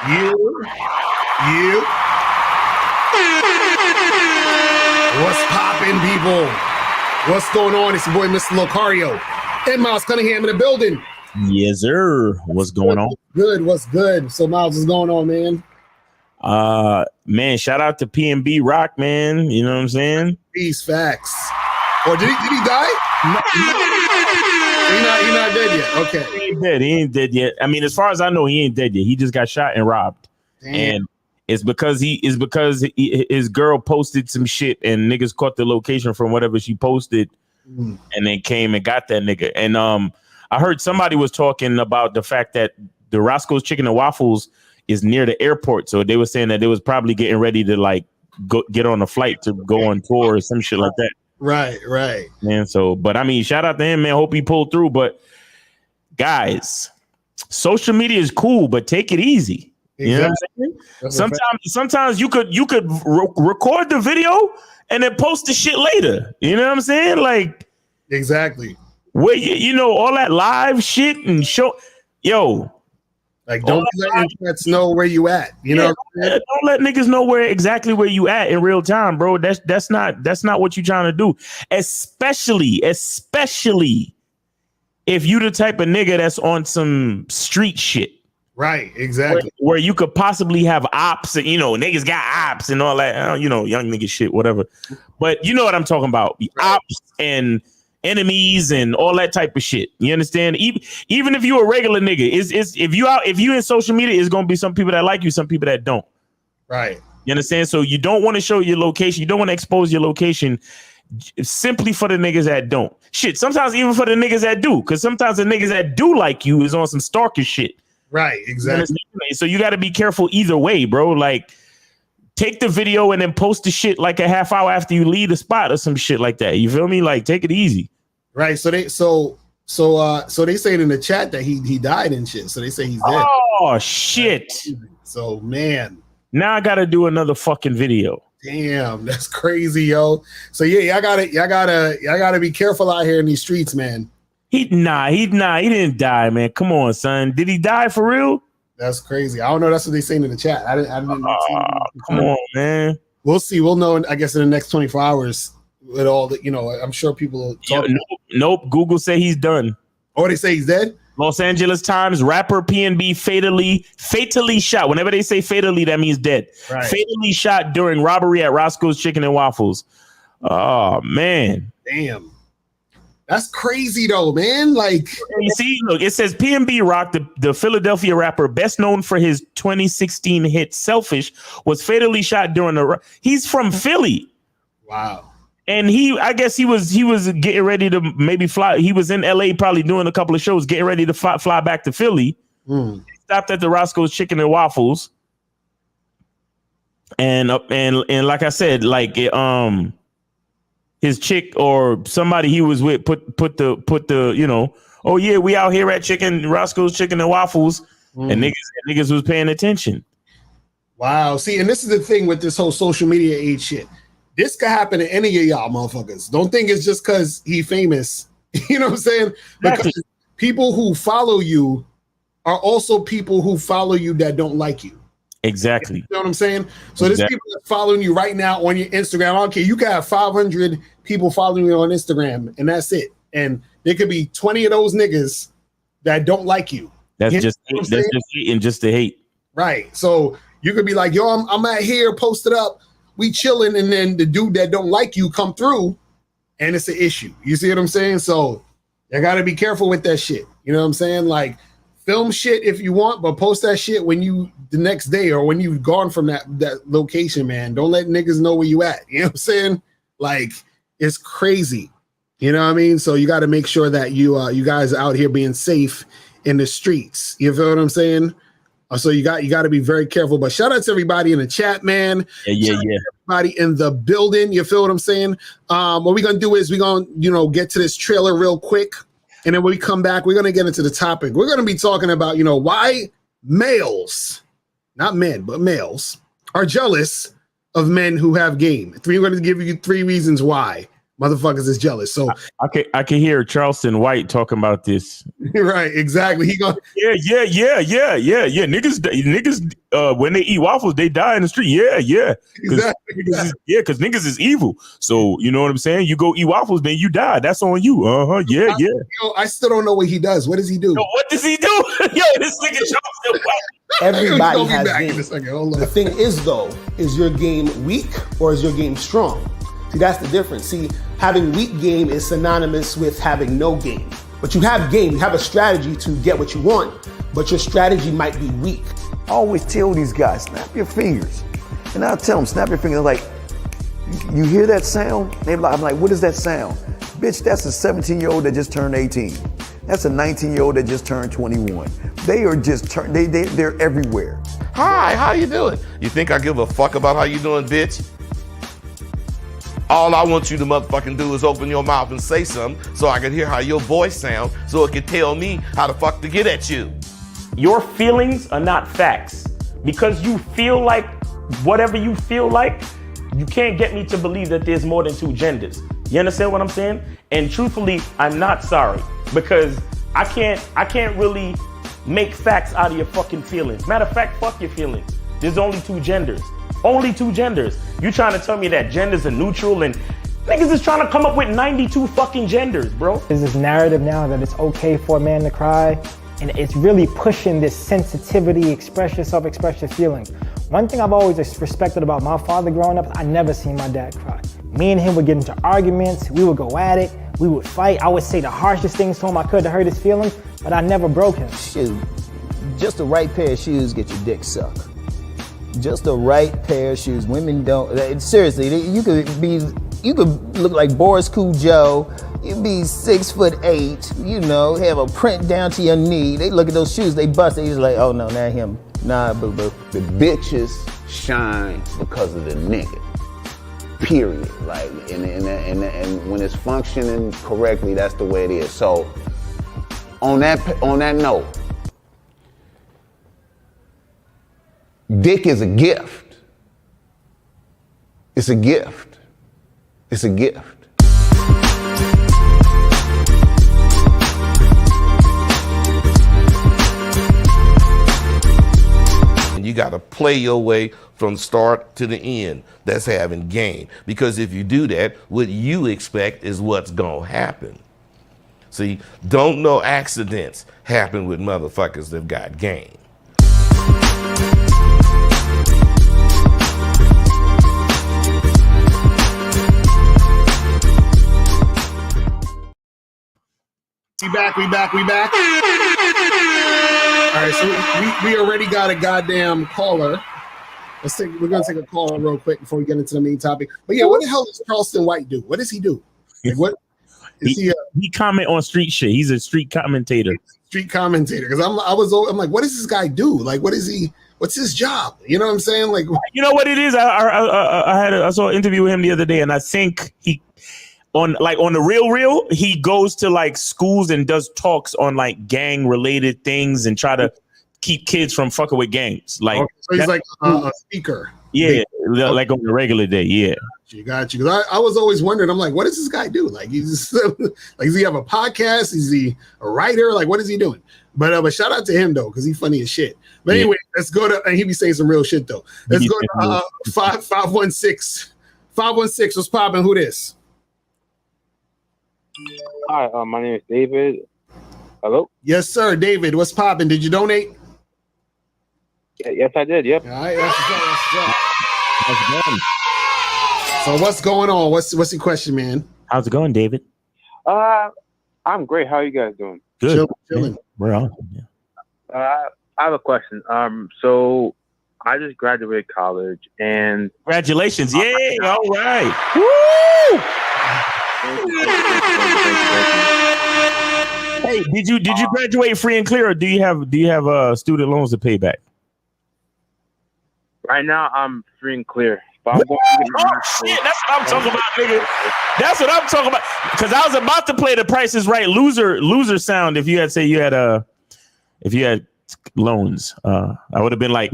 You. What's poppin', people? What's going on? It's your boy, Mr. Locario. And Miles Cunningham in the building. Yes, sir. What's going on? What's good? So, Miles, what's going on, man? Man, shout out to P&B Rock, man. You know what I'm saying? Peace, facts. Or did he die? No. He's not dead yet. Okay. He ain't dead yet. I mean, as far as I know, he ain't dead yet. He just got shot and robbed. Damn. And it's because his girl posted some shit and niggas caught the location from whatever she posted and then came and got that nigga. And I heard somebody was talking about the fact that the Roscoe's Chicken and Waffles is near the airport. So they were saying that they was probably getting ready to like get on a flight to go on tour or some shit like that. Right. Man, so, but I mean, shout out to him, man. Hope he pulled through. But guys, social media is cool, but take it easy. You know what I'm saying? Sometimes you could record the video and then post the shit later. You know what I'm saying? Like, exactly. Where you know all that live shit and show, like, don't let internets know where you at. You know, don't let niggas know exactly where you at in real time, bro. That's not what you're trying to do. Especially if you the type of nigga that's on some street shit. Right, exactly. Where you could possibly have ops and niggas got ops and all that, young nigga shit, whatever. But you know what I'm talking about. Right. Ops and enemies and all that type of shit. You understand? Even if you're a regular nigga, if you in social media, it's gonna be some people that like you, some people that don't. Right. You understand? So you don't want to show your location. You don't want to expose your location simply for the niggas that don't. Shit, sometimes even for the niggas that do, because sometimes the niggas that do like you is on some stalker shit. Right, exactly. So you got to be careful either way, bro. Like, take the video and then post the shit like a half hour after you leave the spot or some shit like that. You feel me? Like, take it easy. Right. So they saying in the chat that he died and shit. So they say he's dead. Oh shit. So man, now I gotta do another fucking video. Damn, that's crazy, yo. So yeah, y'all gotta be careful out here in these streets, man. He didn't die, man. Come on, son. Did he die for real? That's crazy. I don't know. That's what they saying in the chat. I didn't come on, man. We'll see. We'll know, I guess, in the next 24 hours with all the, I'm sure people will talk. Nope. Google say he's done. Oh, they say he's dead? Los Angeles Times, rapper P&B fatally shot. Whenever they say fatally, that means dead. Right. Fatally shot during robbery at Roscoe's Chicken and Waffles. Oh, man. Damn. That's crazy though, man. Like, you see, look, it says P&B Rock, the Philadelphia rapper, best known for his 2016 hit "Selfish," was fatally shot during he's from Philly. Wow. And I guess he was getting ready to maybe fly. He was in LA probably doing a couple of shows, getting ready to fly back to Philly. Stopped at the Roscoe's Chicken and Waffles. And like I said, like his chick or somebody he was with put the oh yeah, we out here at Roscoe's Chicken and Waffles, and niggas was paying attention. Wow. See, and this is the thing with this whole social media age shit. This could happen to any of y'all motherfuckers. Don't think it's just because he famous. You know what I'm saying? Exactly. Because people who follow you are also people who follow you that don't like you. Exactly. You know what I'm saying? So there's people that following you right now on your Instagram. I don't care. You can have 500 people following you on Instagram, and that's it. And there could be 20 of those niggas that don't like you. That's just hating just to hate. Right. So you could be like, yo, I'm out here posted up. We chilling, and then the dude that don't like you come through, and it's an issue. You see what I'm saying? So you got to be careful with that shit. You know what I'm saying? Like, film shit if you want, but post that shit the next day or when you've gone from that location, man. Don't let niggas know where you at. You know what I'm saying? Like, it's crazy. You know what I mean? So you got to make sure that you guys are out here being safe in the streets. You feel what I'm saying? So you got to be very careful. But shout out to everybody in the chat, man. Yeah. Everybody in the building. You feel what I'm saying? What we're gonna do is we're gonna get to this trailer real quick. And then when we come back, we're going to get into the topic. We're going to be talking about, why males, not men, but males, are jealous of men who have game. We're going to give you 3 reasons why Motherfuckers is jealous. So I can hear Charleston White talking about this. Right, exactly. He going yeah. Niggas when they eat waffles, they die in the street. Yeah. exactly. Because niggas is evil. So you know what I'm saying? You go eat waffles, then you die. That's on you. Yeah. I still don't know what he does. What does he do? Yo, what does he do? Yo, this nigga Charleston White. Everybody has back game. in a second. Hold on. The thing is, though, is your game weak or is your game strong? See, that's the difference. See, having weak game is synonymous with having no game. But you have game, you have a strategy to get what you want, but your strategy might be weak. I always tell these guys, snap your fingers. And I'll tell them, snap your fingers. Like, you hear that sound? I'm like, what is that sound? Bitch, that's a 17-year-old that just turned 18. That's a 19-year-old that just turned 21. They are just, they're everywhere. Hi, how you doing? You think I give a fuck about how you doing, bitch? All I want you to motherfucking do is open your mouth and say something so I can hear how your voice sounds so it can tell me how the fuck to get at you. Your feelings are not facts. Because you feel like whatever you feel like, you can't get me to believe that there's more than two genders. You understand what I'm saying? And truthfully, I'm not sorry because I can't really make facts out of your fucking feelings. Matter of fact, fuck your feelings. There's only two genders. Only two genders. You trying to tell me that genders are neutral and niggas is trying to come up with 92 fucking genders, bro. There's this narrative now that it's okay for a man to cry, and it's really pushing this sensitivity, express yourself, express your feelings. One thing I've always respected about my father growing up, I never seen my dad cry. Me and him would get into arguments, we would go at it, we would fight. I would say the harshest things to him I could to hurt his feelings, but I never broke him. Shoot, just the right pair of shoes get your dick sucked. Just the right pair of shoes. Women don't, seriously, you could look like Boris Cujo, you'd be 6'8", you know, have a print down to your knee. They look at those shoes, they bust, they just like, oh no, not him. Nah, boo-boo. The bitches shine because of the nigga. Period. Like, and when it's functioning correctly, that's the way it is. So, on that note, dick is a gift. It's a gift. It's a gift. And you gotta play your way from start to the end. That's having game. Because if you do that, what you expect is what's gonna happen. See, don't no accidents happen with motherfuckers that got game. We back. All right, so we already got a goddamn caller. We're gonna take a call real quick before we get into the main topic. But yeah, what the hell does Charleston White do? What does he do? Like, what is he comment on street shit. He's a street commentator. Because I'm like, what does this guy do? Like, what is he? What's his job? You know what I'm saying? Like, you know what it is? I saw an interview with him the other day, and I think he on the real, he goes to like schools and does talks on like gang related things and try to keep kids from fucking with gangs. Like, okay, so he's like a speaker. Yeah, like on a regular day. Yeah. Got you. Because I was always wondering, I'm like, what does this guy do? Like, he's like, does he have a podcast? Is he a writer? Like, what is he doing? But shout out to him though, because he's funny as shit. But anyway, let's go to, and he be saying some real shit though. Let's go to 516. 516, what's popping? Who this? Hi, my name is David. Hello? Yes, sir. David, what's popping? Did you donate? Yes, I did. Yep. All right. So what's going on? What's the question, man? How's it going, David? I'm great. How are you guys doing? Good. Chilling. We're on. Yeah. I have a question. So I just graduated college and congratulations. Yay. All right. Woo! Hey, did you graduate free and clear, or do you have student loans to pay back? Right now, I'm free and clear. Shit, that's what I'm talking about, nigga. That's what I'm talking about. Because I was about to play the Price is Right loser sound if you had loans. I would have been like,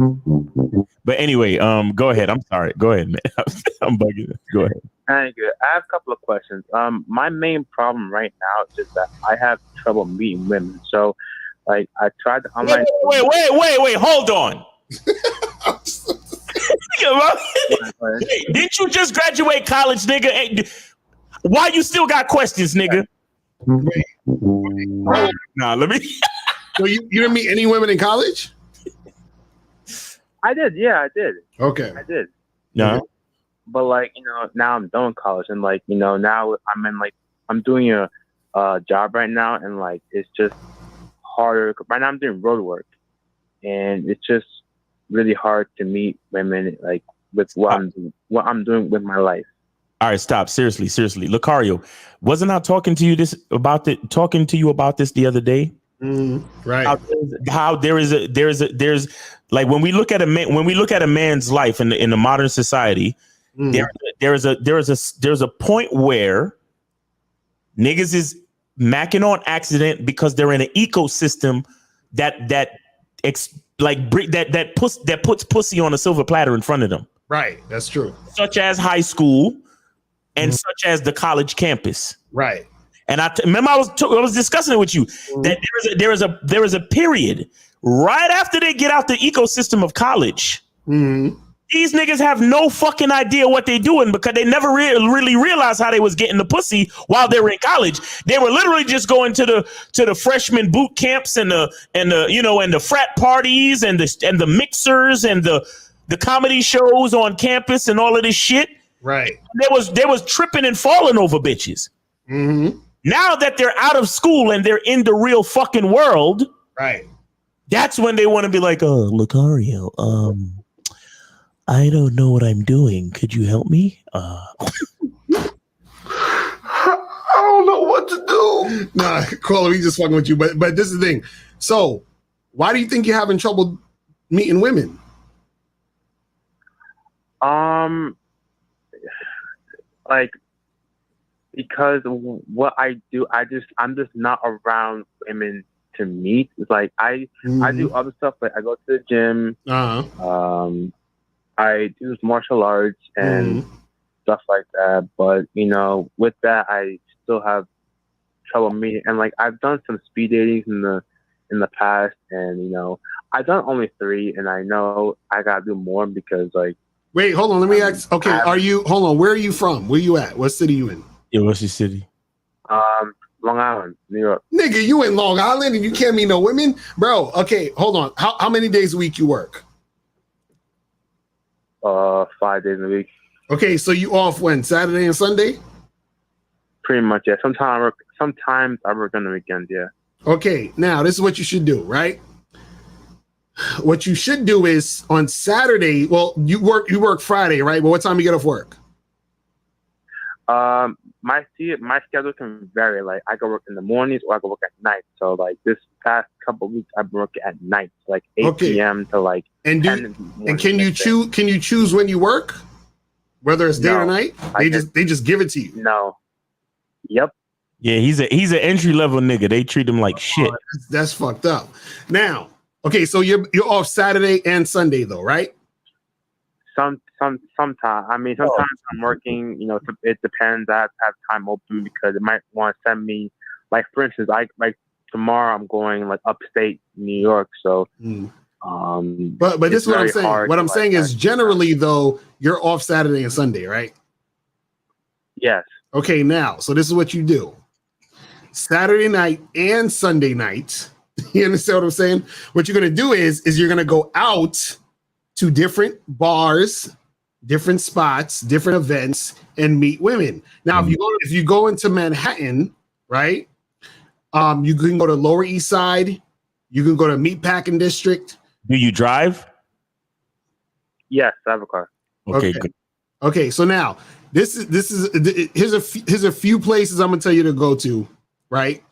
but anyway, go ahead. I'm sorry. Go ahead, man. I'm bugging. Go ahead. Thank you. I have a couple of questions. My main problem right now is just that I have trouble meeting women. So, like, I tried to online. Wait, hold on. Wait, didn't you just graduate college, nigga? Hey, why you still got questions, nigga? Nah, let me. So you didn't meet any women in college? I did. Yeah, I did. Okay. I did. No. But like, now I'm done with college, and like, now I'm doing a job right now, and like it's just harder. Right now I'm doing road work, and it's just really hard to meet women like with what I'm doing with my life. All right, stop. Seriously. Lucario, wasn't I talking to you about this the other day? Right. How there's like when we look at a man's life in the modern society, there's a point where niggas is macking on accident because they're in an ecosystem that puts pussy on a silver platter in front of them. Right. That's true. Such as high school and such as the college campus. Right. And remember I was discussing it with you that there is a period right after they get out the ecosystem of college. These niggas have no fucking idea what they doing because they never really realized how they was getting the pussy while they were in college. They were literally just going to the freshman boot camps and the frat parties and the mixers and the comedy shows on campus and all of this shit. Right. They was tripping and falling over bitches. Now that they're out of school and they're in the real fucking world, right? That's when they want to be like, "Oh, Lucario, I don't know what I'm doing. Could you help me?" I don't know what to do. Nah, Caller, we just fucking with you. But this is the thing. So, why do you think you're having trouble meeting women? Like, because what I do, I'm just not around women to meet. It's like I do other stuff. Like I go to the gym. I do martial arts and stuff like that. But with that, I still have trouble meeting. And like I've done some speed dating in the past, and I've done only 3, and I know I gotta do more because like. Wait, hold on. Let me ask. Okay, hold on. Where are you from? Where you at? What city you in? Yeah, what's your city? Long Island, New York. Nigga, you in Long Island and you can't meet no women? Bro, okay, hold on. How many days a week you work? 5 days a week. Okay, so you off when? Saturday and Sunday? Pretty much, yeah. Sometimes I work on the weekends, yeah. Okay, now this is what you should do, right? What you should do is on Saturday, well, you work Friday, right? But what time you get off work? My schedule can vary. Like I can work in the mornings or I can work at night. So like this past couple of weeks, I've been working at night, like 8 p.m. to like 10 in the morning. And can you choose? Can you choose when you work, whether it's day or night? They just give it to you. No. Yep. Yeah, he's an entry level nigga. They treat him like shit. That's fucked up. Now, okay, so you're off Saturday and Sunday though, right? Sometimes. I mean, sometimes I'm working. It depends. I have to have time open because it might want to send me. Like for instance, tomorrow I'm going like upstate New York. So, but this is what I'm saying. What I'm saying is generally though, you're off Saturday and Sunday, right? Yes. Okay, now so this is what you do: Saturday night and Sunday night. You understand what I'm saying? What you're gonna do is you're gonna go out to different bars, different spots, different events, and meet women. Now, if you go into Manhattan, right? You can go to Lower East Side. You can go to Meatpacking District. Do you drive? Yes, I have a car. Okay, good. Okay, so now here's a few places I'm gonna tell you to go to, right?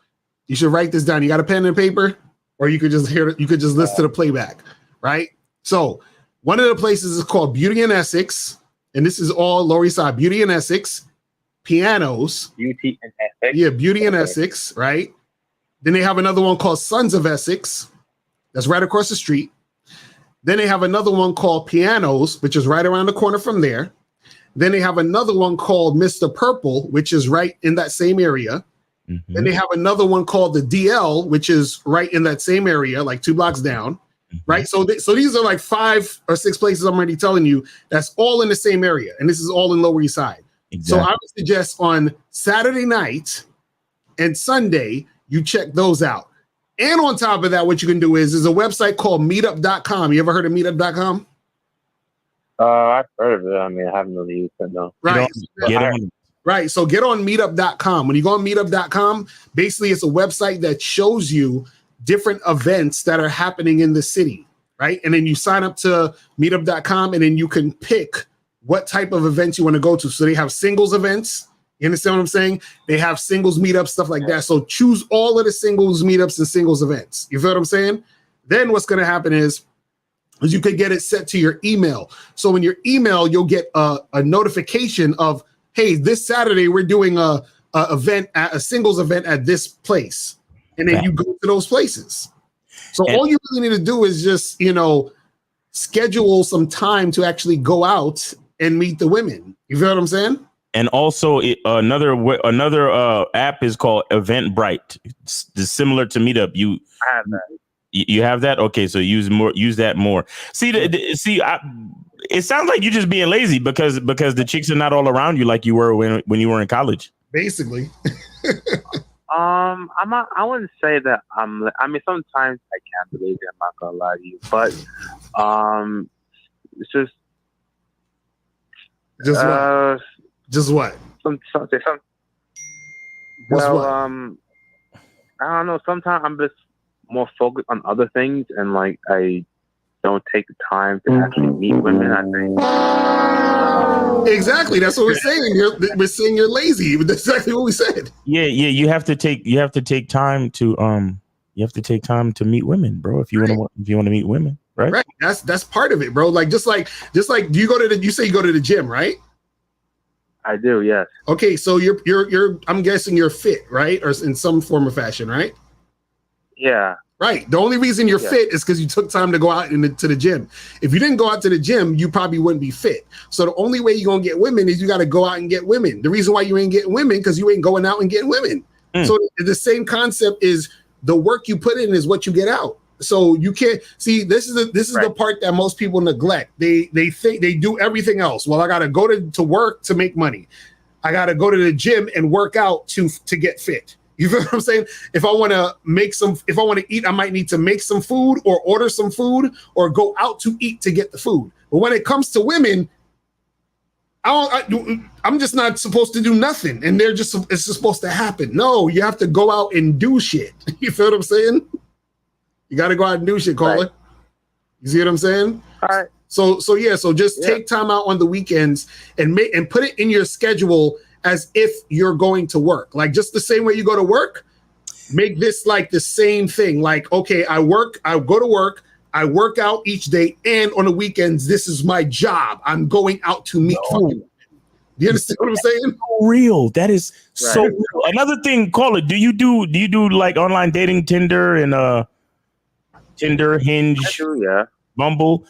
You should write this down. You got a pen and paper, or you could just listen to the playback, right? So one of the places is called Beauty in Essex, and this is all Lower East Side. Beauty in Essex, pianos. Beauty in Essex. Yeah, Beauty in Essex, right? Then they have another one called Sons of Essex. That's right across the street. Then they have another one called Pianos, which is right around the corner from there. Then they have another one called Mr. Purple, which is right in that same area. Mm-hmm. Then they have another one called the DL, which is right in that same area, like 2 blocks down. Mm-hmm. Right. So these are like 5 or 6 places I'm already telling you that's all in the same area. And this is all in Lower East Side. Exactly. So I would suggest on Saturday night and Sunday, you check those out. And on top of that, what you can do is there's a website called meetup.com. You ever heard of meetup.com? I've heard of it. I mean, I haven't really used it, though. Right. Get on. Right. So get on meetup.com. When you go on meetup.com, basically it's a website that shows you different events that are happening in the city. Right. And then you sign up to meetup.com and then you can pick what type of events you want to go to. So they have singles events. You understand what I'm saying? They have singles meetups, stuff like that. So choose all of the singles meetups and singles events. You feel what I'm saying? Then what's going to happen is you could get it set to your email. So in your email, you'll get a notification of, hey, this Saturday we're doing a singles event at this place. And then you go to those places. So all you really need to do is just, schedule some time to actually go out and meet the women. You feel what I'm saying? And also another app is called Eventbrite. It's similar to Meetup. I have that. You have that? Okay, so use that more. See, it sounds like you're just being lazy because the chicks are not all around you like you were when you were in college. Basically. I wouldn't say that I mean, sometimes I can be lazy. I'm not gonna lie to you, but it's just what? Just what? Well, I don't know. Sometimes I'm just more focused on other things, and like I don't take the time to actually meet women. I think exactly. That's what we're saying. We're saying you're lazy. That's exactly what we said. Yeah. You have to take time to meet women, bro. If you want to meet women, right? Right. That's part of it, bro. Like just like do you go to you say you go to the gym, right? I do, yes. Okay, so you're I'm guessing you're fit, right? Or in some form or fashion, right? Yeah. Right. The only reason you're fit is because you took time to go out to the gym. If you didn't go out to the gym, you probably wouldn't be fit. So the only way you're gonna get women is you got to go out and get women. The reason why you ain't getting women because you ain't going out and getting women. So the same concept is the work you put in is what you get out. So you can't see this is the part that most people neglect. They think they do everything else. Well, I got to go to work to make money. I got to go to the gym and work out to get fit. You feel what I'm saying? If I want to eat, I might need to make some food or order some food or go out to eat to get the food. But when it comes to women, I'm just not supposed to do nothing. And it's just supposed to happen. No, you have to go out and do shit. You feel what I'm saying? You got to go out and do shit, caller. Right. You see what I'm saying? All right. So just take time out on the weekends and put it in your schedule as if you're going to work. Like just the same way you go to work, make this like the same thing. Like, okay, I go to work, I work out each day, and on the weekends, this is my job. I'm going out to meet fucking. You understand what I'm saying? So real. That is so real. Another thing, caller, do you do like online dating, Tinder and Tinder, Hinge, Bumble?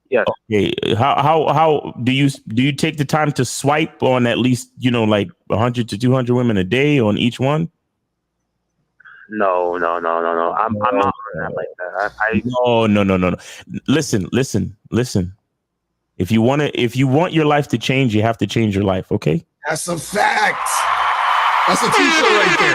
Yeah. Okay. How do you take the time to swipe on at least like 100 to 200 women a day on each one? No. I'm not on that like that. No. Listen. If you want your life to change, you have to change your life. Okay. That's a fact. That's a t-shirt right there.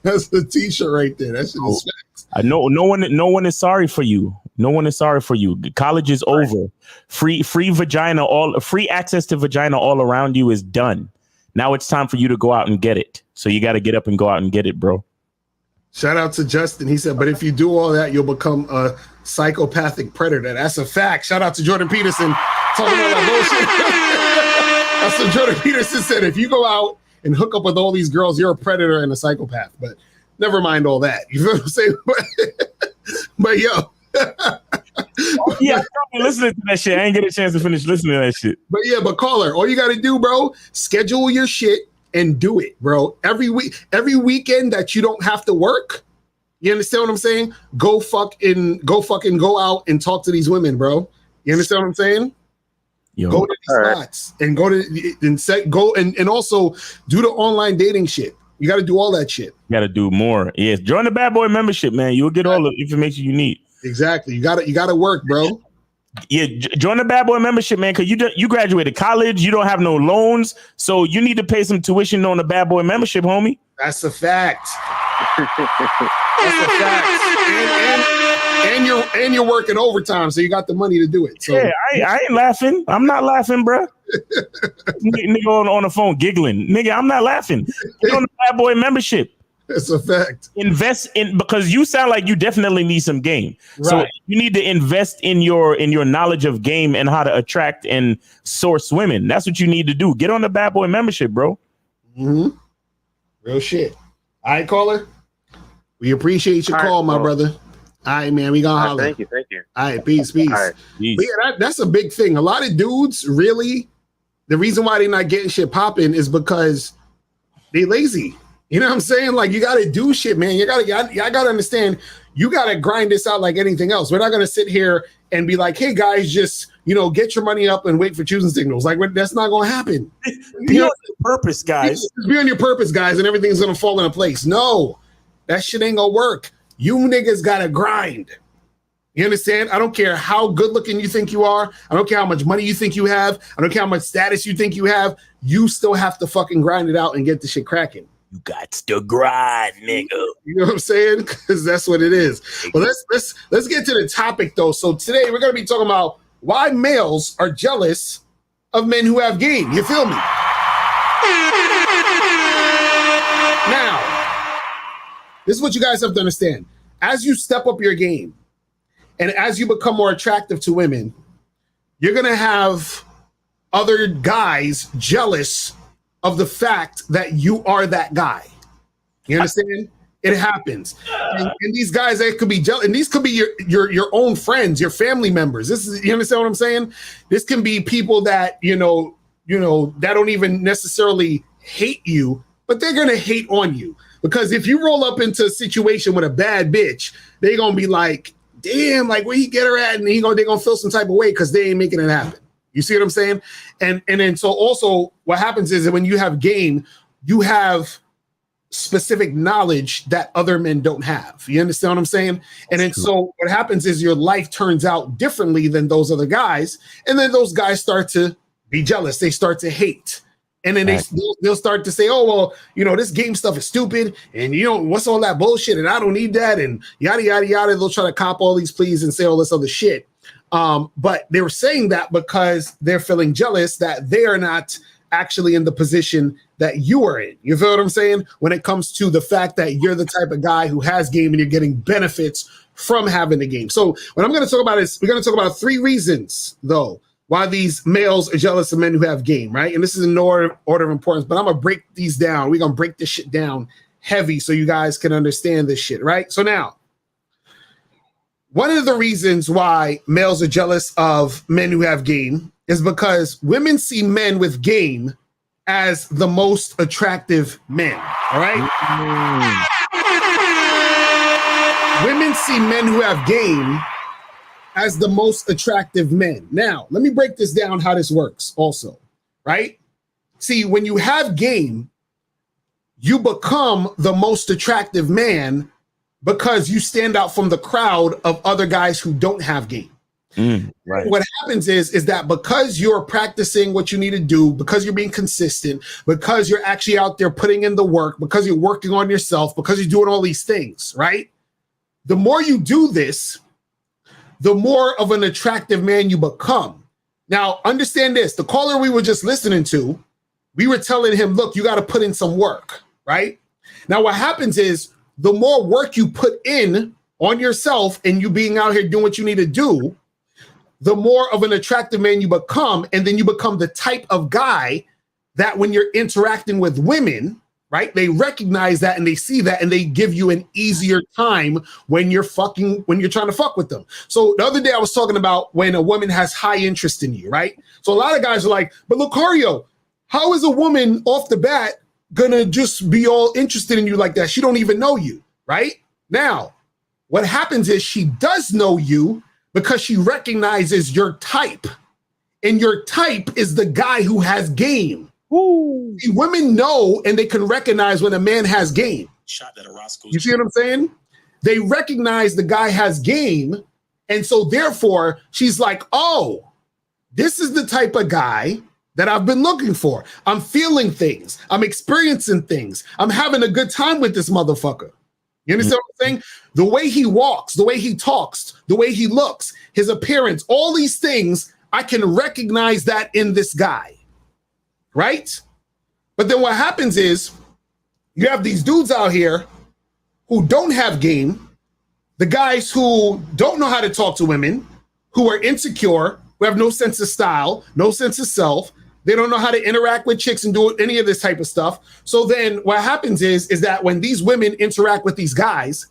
That's the t-shirt right there. That shit is facts. I know no one is sorry for you. No one is sorry for you. College is over. Free vagina, free access to vagina all around you is done. Now it's time for you to go out and get it. So you got to get up and go out and get it, bro. Shout out to Justin. He said, but if you do all that, you'll become a psychopathic predator. That's a fact. Shout out to Jordan Peterson talking about that bullshit. That's what Jordan Peterson said. If you go out and hook up with all these girls, you're a predator and a psychopath. But never mind all that. You feel what I'm saying? But yo. Yeah, I'm listening to that shit. I ain't get a chance to finish listening to that shit. But caller, all you got to do, bro, schedule your shit and do it, bro. Every weekend that you don't have to work, you understand what I'm saying? Go fucking go out and talk to these women, bro. You understand what I'm saying? Yo. Go to these spots and go and also do the online dating shit. You got to do all that shit. You got to do more. Yes, join the Bad Boy membership, man. You'll get all the information you need. Exactly. You got to work, bro. Yeah, join the Bad Boy membership, man, because you graduated college. You don't have no loans, so you need to pay some tuition on the Bad Boy membership, homie. That's a fact. That's a fact. And you're working overtime, so you got the money to do it. So yeah, I ain't laughing. I'm not laughing, bro. Nigga on the phone giggling. Nigga, I'm not laughing. Get on the Bad Boy membership. That's a fact. Invest in, because you sound like you definitely need some game. Right. So you need to invest in your knowledge of game and how to attract and source women. That's what you need to do. Get on the Bad Boy membership, bro. Mm-hmm. Real shit. All right, caller. We appreciate your call, my brother. All right, man. We gonna holler. Thank you. All right, peace. All right. But yeah, that's a big thing. A lot of dudes really, the reason why they're not getting shit popping is because they lazy. You know what I'm saying? Like, you got to do shit, man. I gotta understand, you got to grind this out like anything else. We're not going to sit here and be like, hey, guys, just, get your money up and wait for choosing signals. Like, that's not going to happen. Be on your purpose, guys. Be on your purpose, guys, and everything's going to fall into place. No, that shit ain't going to work. You niggas got to grind. You understand? I don't care how good looking you think you are. I don't care how much money you think you have. I don't care how much status you think you have. You still have to fucking grind it out and get the shit cracking. You got to grind, nigga. You know what I'm saying? Because that's what it is. Well, let's get to the topic though. So today we're gonna be talking about why males are jealous of men who have game. You feel me? Now, this is what you guys have to understand. As you step up your game, and as you become more attractive to women, you're gonna have other guys jealous of the fact that you are that guy. You understand? It happens. And these guys, they could be jealous, and these could be your own friends, your family members. You understand what I'm saying? This can be people that, that don't even necessarily hate you, but they're gonna hate on you. Because if you roll up into a situation with a bad bitch, they're gonna be like, damn, like where he get her at? And they're gonna feel some type of way because they ain't making it happen. You see what I'm saying? And then so also what happens is that when you have game, you have specific knowledge that other men don't have. You understand what I'm saying? And then so what happens is your life turns out differently than those other guys. And then those guys start to be jealous. They start to hate. And then they'll start to say, oh, well, this game stuff is stupid. And what's all that bullshit? And I don't need that. And yada, yada, yada. They'll try to cop all these pleas and say all this other shit. But they were saying that because they're feeling jealous that they are not actually in the position that you are in. You feel what I'm saying? When it comes to the fact that you're the type of guy who has game and you're getting benefits from having the game. So what I'm going to talk about is we're going to talk about 3 reasons, though, why these males are jealous of men who have game, right? And this is in no order of importance, but I'm going to break these down. We're going to break this shit down heavy so you guys can understand this shit, right? So now, one of the reasons why males are jealous of men who have game is because women see men with game as the most attractive men, all right? Women see men who have game as the most attractive men. Now, let me break this down how this works also, right? See, when you have game, you become the most attractive man because you stand out from the crowd of other guys who don't have game. Right. What happens is that because you're practicing what you need to do, because you're being consistent, because you're actually out there putting in the work, because you're working on yourself, because you're doing all these things, right? The more you do this, the more of an attractive man you become. Now, understand this. The caller we were just listening to, we were telling him, look, you got to put in some work, right? Now, what happens is the more work you put in on yourself and you being out here doing what you need to do, the more of an attractive man you become. And then you become the type of guy that when you're interacting with women, right, they recognize that and they see that and they give you an easier time when you're trying to fuck with them. So the other day I was talking about when a woman has high interest in you, right? So a lot of guys are like, but Lucario, how is a woman off the bat gonna just be all interested in you like that? She don't even know you, right? Now, what happens is she does know you, because she recognizes your type. And your type is the guy who has game. See, women know and they can recognize when a man has game. You see what I'm saying? They recognize the guy has game. And so therefore, she's like, oh, this is the type of guy that I've been looking for. I'm feeling things. I'm experiencing things. I'm having a good time with this motherfucker. You understand what I'm saying? The way he walks, the way he talks, the way he looks, his appearance, all these things, I can recognize that in this guy, right? But then what happens is you have these dudes out here who don't have game, the guys who don't know how to talk to women, who are insecure, who have no sense of style, no sense of self. They don't know how to interact with chicks and do any of this type of stuff. So then what happens is that when these women interact with these guys,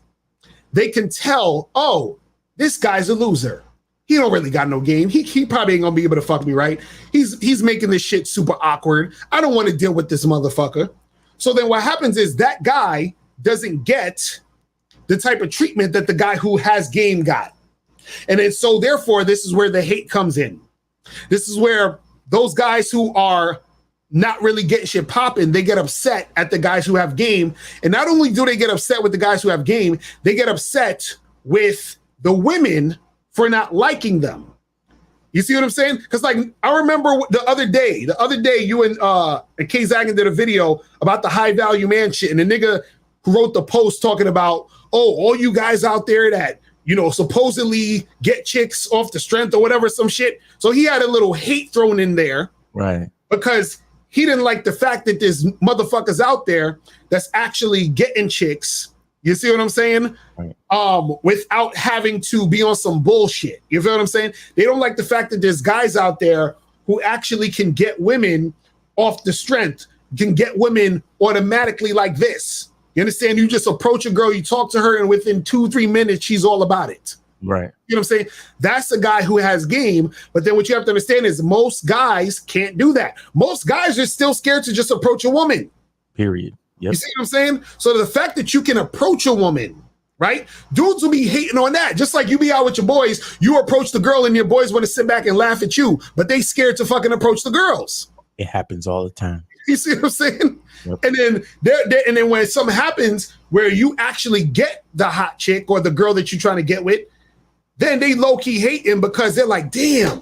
they can tell, oh, this guy's a loser. He don't really got no game. He probably ain't gonna be able to fuck me, right? He's making this shit super awkward. I don't want to deal with this motherfucker. So then what happens is that guy doesn't get the type of treatment that the guy who has game got. And then so therefore, this is where the hate comes in. This is where those guys who are not really getting shit popping, they get upset at the guys who have game. And not only do they get upset with the guys who have game, they get upset with the women for not liking them. You see what I'm saying? Because like I remember the other day you and K Zagan did a video about the high value man shit, and the nigga who wrote the post talking about, oh, all you guys out there that, you know, supposedly get chicks off the strength or whatever, some shit. So he had a little hate thrown in there, right? Because he didn't like the fact that there's motherfuckers out there that's actually getting chicks. You see what I'm saying? Right. Without having to be on some bullshit. You feel what I'm saying? They don't like the fact that there's guys out there who actually can get women off the strength, can get women automatically like this. You understand? You just approach a girl, you talk to her, and within 2-3 minutes, she's all about it. Right. You know what I'm saying? That's a guy who has game. But then what you have to understand is most guys can't do that. Most guys are still scared to just approach a woman. Period. Yep. You see what I'm saying? So the fact that you can approach a woman, right? Dudes will be hating on that. Just like you be out with your boys, you approach the girl and your boys want to sit back and laugh at you, but they scared to fucking approach the girls. It happens all the time. You see what I'm saying? Yep. And then when something happens where you actually get the hot chick or the girl that you're trying to get with, then they low-key hate him because they're like, damn,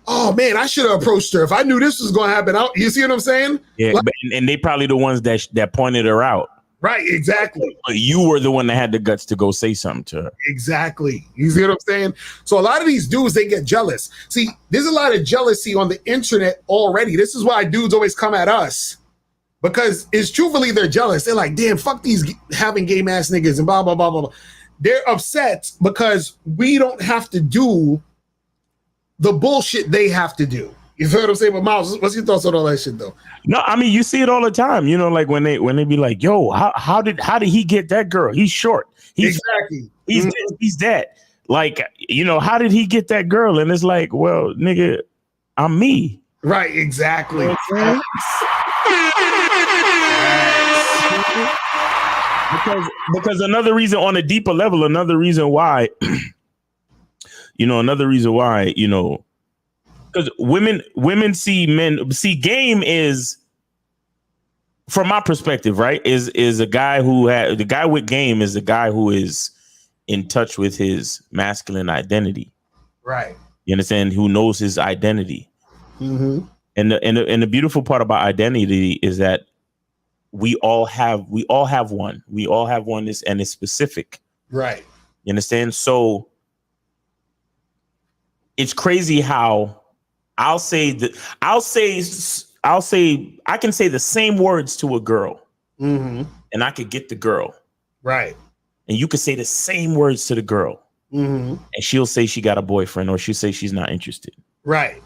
oh man, I should have approached her. If I knew this was going to happen, you see what I'm saying? Yeah, like, and they probably the ones that pointed her out. Right, exactly. But you were the one that had the guts to go say something to her. Exactly. You see what I'm saying? So a lot of these dudes, they get jealous. See, there's a lot of jealousy on the internet already. This is why dudes always come at us. Because it's truthfully, they're jealous. They're like, damn, fuck these having game ass niggas and blah, blah, blah, blah, blah. They're upset because we don't have to do the bullshit they have to do. You feel what I'm saying? But Miles, what's your thoughts on all that shit though? No, I mean, you see it all the time. You know, like when they be like, yo, how did he get that girl? He's short. Exactly. He's this, he's that. Like, you know, how did he get that girl? And it's like, well, nigga, I'm me. Right, exactly. You know because another reason on a deeper level, another reason why, because women see game is, from my perspective, right, is a guy the guy with game is a guy who is in touch with his masculine identity. Right. You understand? Who knows his identity. Mm-hmm. And the beautiful part about identity is that we all have one. We all have one, and it's specific. Right. You understand? So it's crazy how I can say the same words to a girl, mm-hmm. and I could get the girl. Right. And you could say the same words to the girl, mm-hmm. and she'll say she got a boyfriend, or she'll say she's not interested. Right.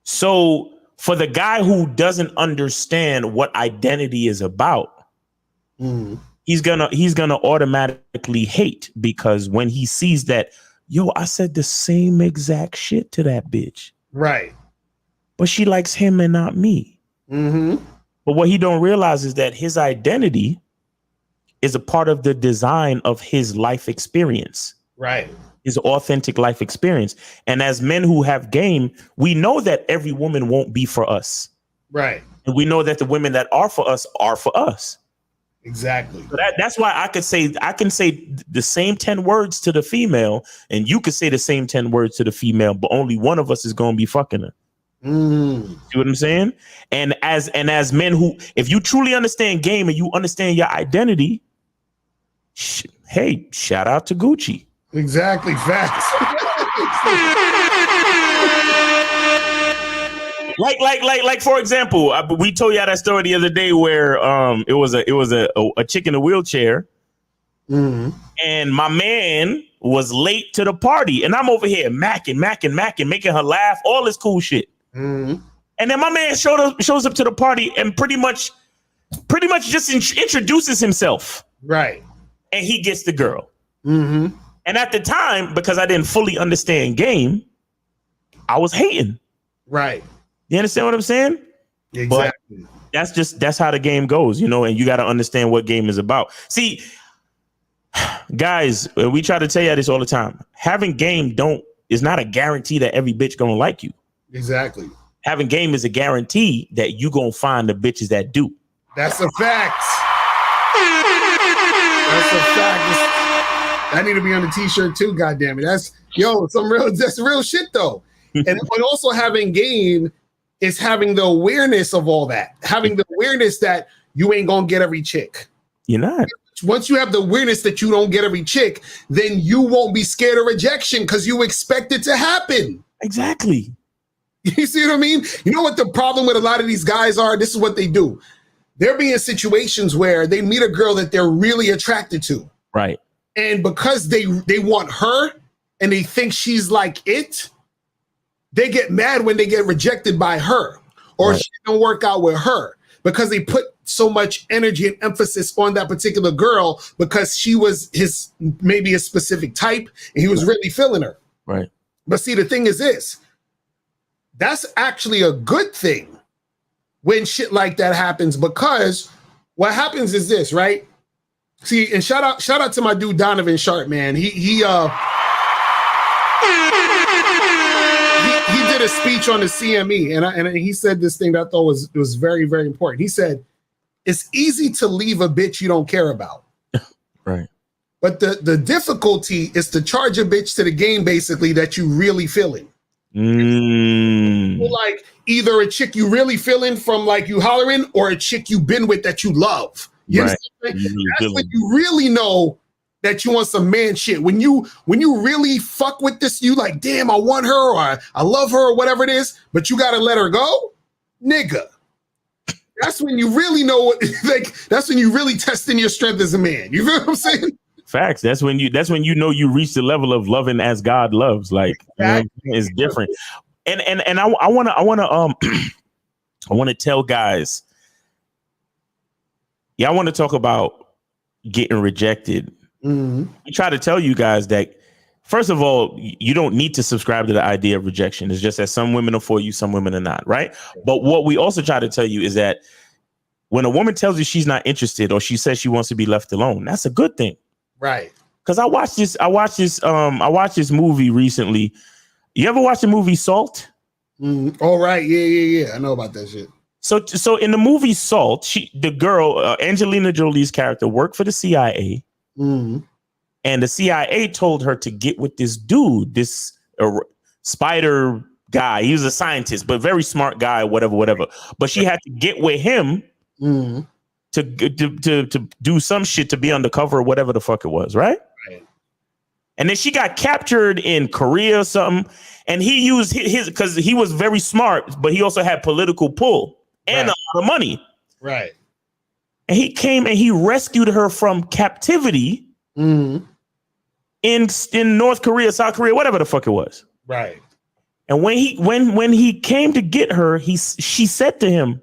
So for the guy who doesn't understand what identity is about, mm-hmm. he's gonna automatically hate, because when he sees that, yo, I said the same exact shit to that bitch. Right. But she likes him and not me. Mm-hmm. But what he don't realize is that his identity is a part of the design of his life experience. Right. his authentic life experience. And as men who have game, we know that every woman won't be for us. Right. And we know that the women that are for us are for us. Exactly. So that's why I can say the same 10 words to the female, and you could say the same 10 words to the female, but only one of us is going to be fucking her. See what I'm saying? And as men who, if you truly understand game and you understand your identity, hey, shout out to Gucci. Exactly. Facts. Like for example, we told y'all that story the other day where it was a chick in a wheelchair, and my man was late to the party, and I'm over here macking, making her laugh, all this cool shit. And then my man shows up to the party and pretty much just introduces himself. Right. And he gets the girl. And at the time, because I didn't fully understand game, I was hating. Right. You understand what I'm saying? Exactly. But that's how the game goes, and you got to understand what game is about. See, guys, we try to tell you this all the time. Having game is not a guarantee that every bitch gonna like you. Exactly. Having game is a guarantee that you gonna find the bitches that do. That's a fact. That's a fact. That need to be on the t-shirt too, goddamn it. That's real shit though. But also having game is having the awareness of all that. Having the awareness that you ain't gonna get every chick. You're not. Once you have the awareness that you don't get every chick, then you won't be scared of rejection because you expect it to happen. Exactly. You see what I mean? You know what the problem with a lot of these guys are? This is what they do. They're being in situations where they meet a girl that they're really attracted to. Right. And because they want her and they think she's like it, they get mad when they get rejected by her or she don't work out with her because they put so much energy and emphasis on that particular girl because she was maybe a specific type and he was really feeling her. Right. But see, the thing is this, that's actually a good thing when shit like that happens, because what happens is this, right? See, and shout out to my dude Donovan Sharp, man. He did a speech on the CME, and he said this thing that I thought was very, very important. He said, "It's easy to leave a bitch you don't care about, right? But the difficulty is to charge a bitch to the game, basically, that you really feeling. Like either a chick you really feeling from like you hollering, or a chick you been with that you love. You understand? That's when you really know that you want some man shit. When you really fuck with this, you like, damn, I want her, or I love her, or whatever it is, but you gotta let her go, nigga. That's when you really know that's when you really testing your strength as a man. You feel what I'm saying? Facts. That's when you know you reach the level of loving as God loves. Like, it's different. And I wanna tell guys. Yeah, I want to talk about getting rejected. We try to tell you guys that, first of all, you don't need to subscribe to the idea of rejection. It's just that some women are for you, some women are not, right? But what we also try to tell you is that when a woman tells you she's not interested or she says she wants to be left alone, that's a good thing. Right. Because I watched this movie recently. You ever watch the movie Salt? All right. Yeah. I know about that shit. So in the movie Salt, the girl, Angelina Jolie's character, worked for the CIA. And the CIA told her to get with this dude, this spider guy. He was a scientist, but very smart guy, whatever. But she had to get with him to do some shit, to be undercover or whatever the fuck it was, right? And then she got captured in Korea or something. And he used his, because he was very smart, but he also had political pull and a lot of money. Right. And he came and he rescued her from captivity in North Korea, South Korea, whatever the fuck it was. Right. And when he came to get her, she said to him,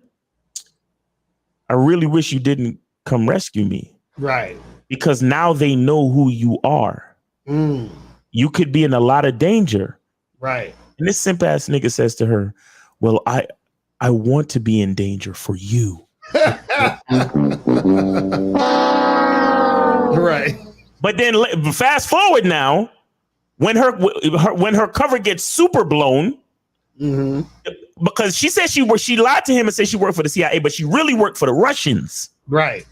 "I really wish you didn't come rescue me." Right. Because now they know who you are. You could be in a lot of danger. Right. And this simp ass nigga says to her, "Well, I want to be in danger for you." Right. But then fast forward now, when her cover gets super blown, because she said she lied to him and said she worked for the CIA, but she really worked for the Russians. Right.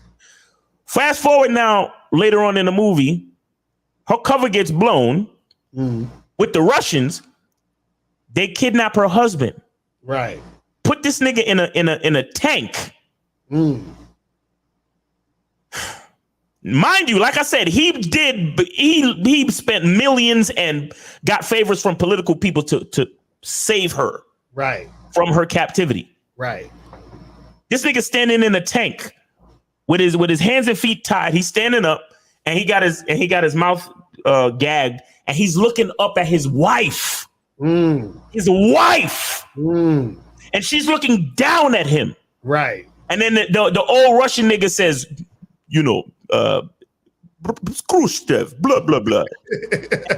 Fast forward now, later on in the movie, her cover gets blown with the Russians. They kidnap her husband. Right. Put this nigga in a tank. Mind you, like I said, he spent millions and got favors from political people to save her. Right. From her captivity. Right. This nigga standing in a tank with his hands and feet tied. He's standing up and he got his mouth gagged and he's looking up at his wife. His wife. And she's looking down at him. Right. And then the old Russian nigga says, Khrushchev, blah, blah, blah.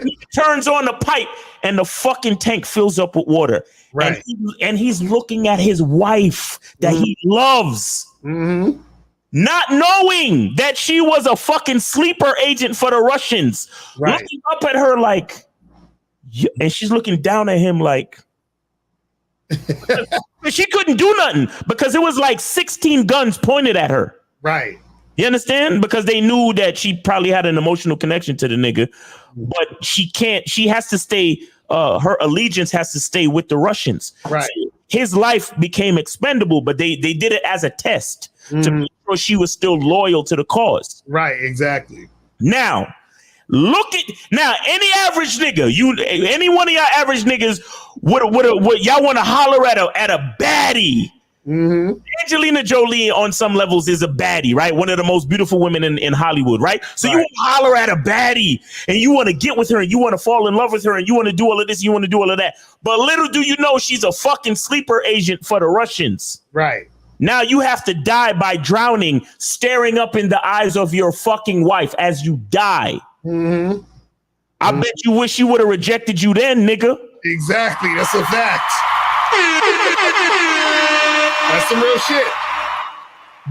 He turns on the pipe and the fucking tank fills up with water. Right. And he's looking at his wife that he loves. Not knowing that she was a fucking sleeper agent for the Russians. Right. Looking up at her like, and she's looking down at him like, she couldn't do nothing because it was like 16 guns pointed at her. Right. You understand? Because they knew that she probably had an emotional connection to the nigga, but she has to stay, her allegiance has to stay with the Russians. Right. So his life became expendable, but they did it as a test to make sure she was still loyal to the cause. Right, exactly. Now, any average nigga, any one of y'all average niggas would y'all want to holler at a baddie. Angelina Jolie on some levels is a baddie, right? One of the most beautiful women in Hollywood, right? So you holler at a baddie and you want to get with her and you want to fall in love with her and you want to do all of this, you want to do all of that. But little do you know she's a fucking sleeper agent for the Russians. Right. Now you have to die by drowning, staring up in the eyes of your fucking wife as you die. I bet you wish she would have rejected you then, nigga. Exactly. That's a fact. That's some real shit.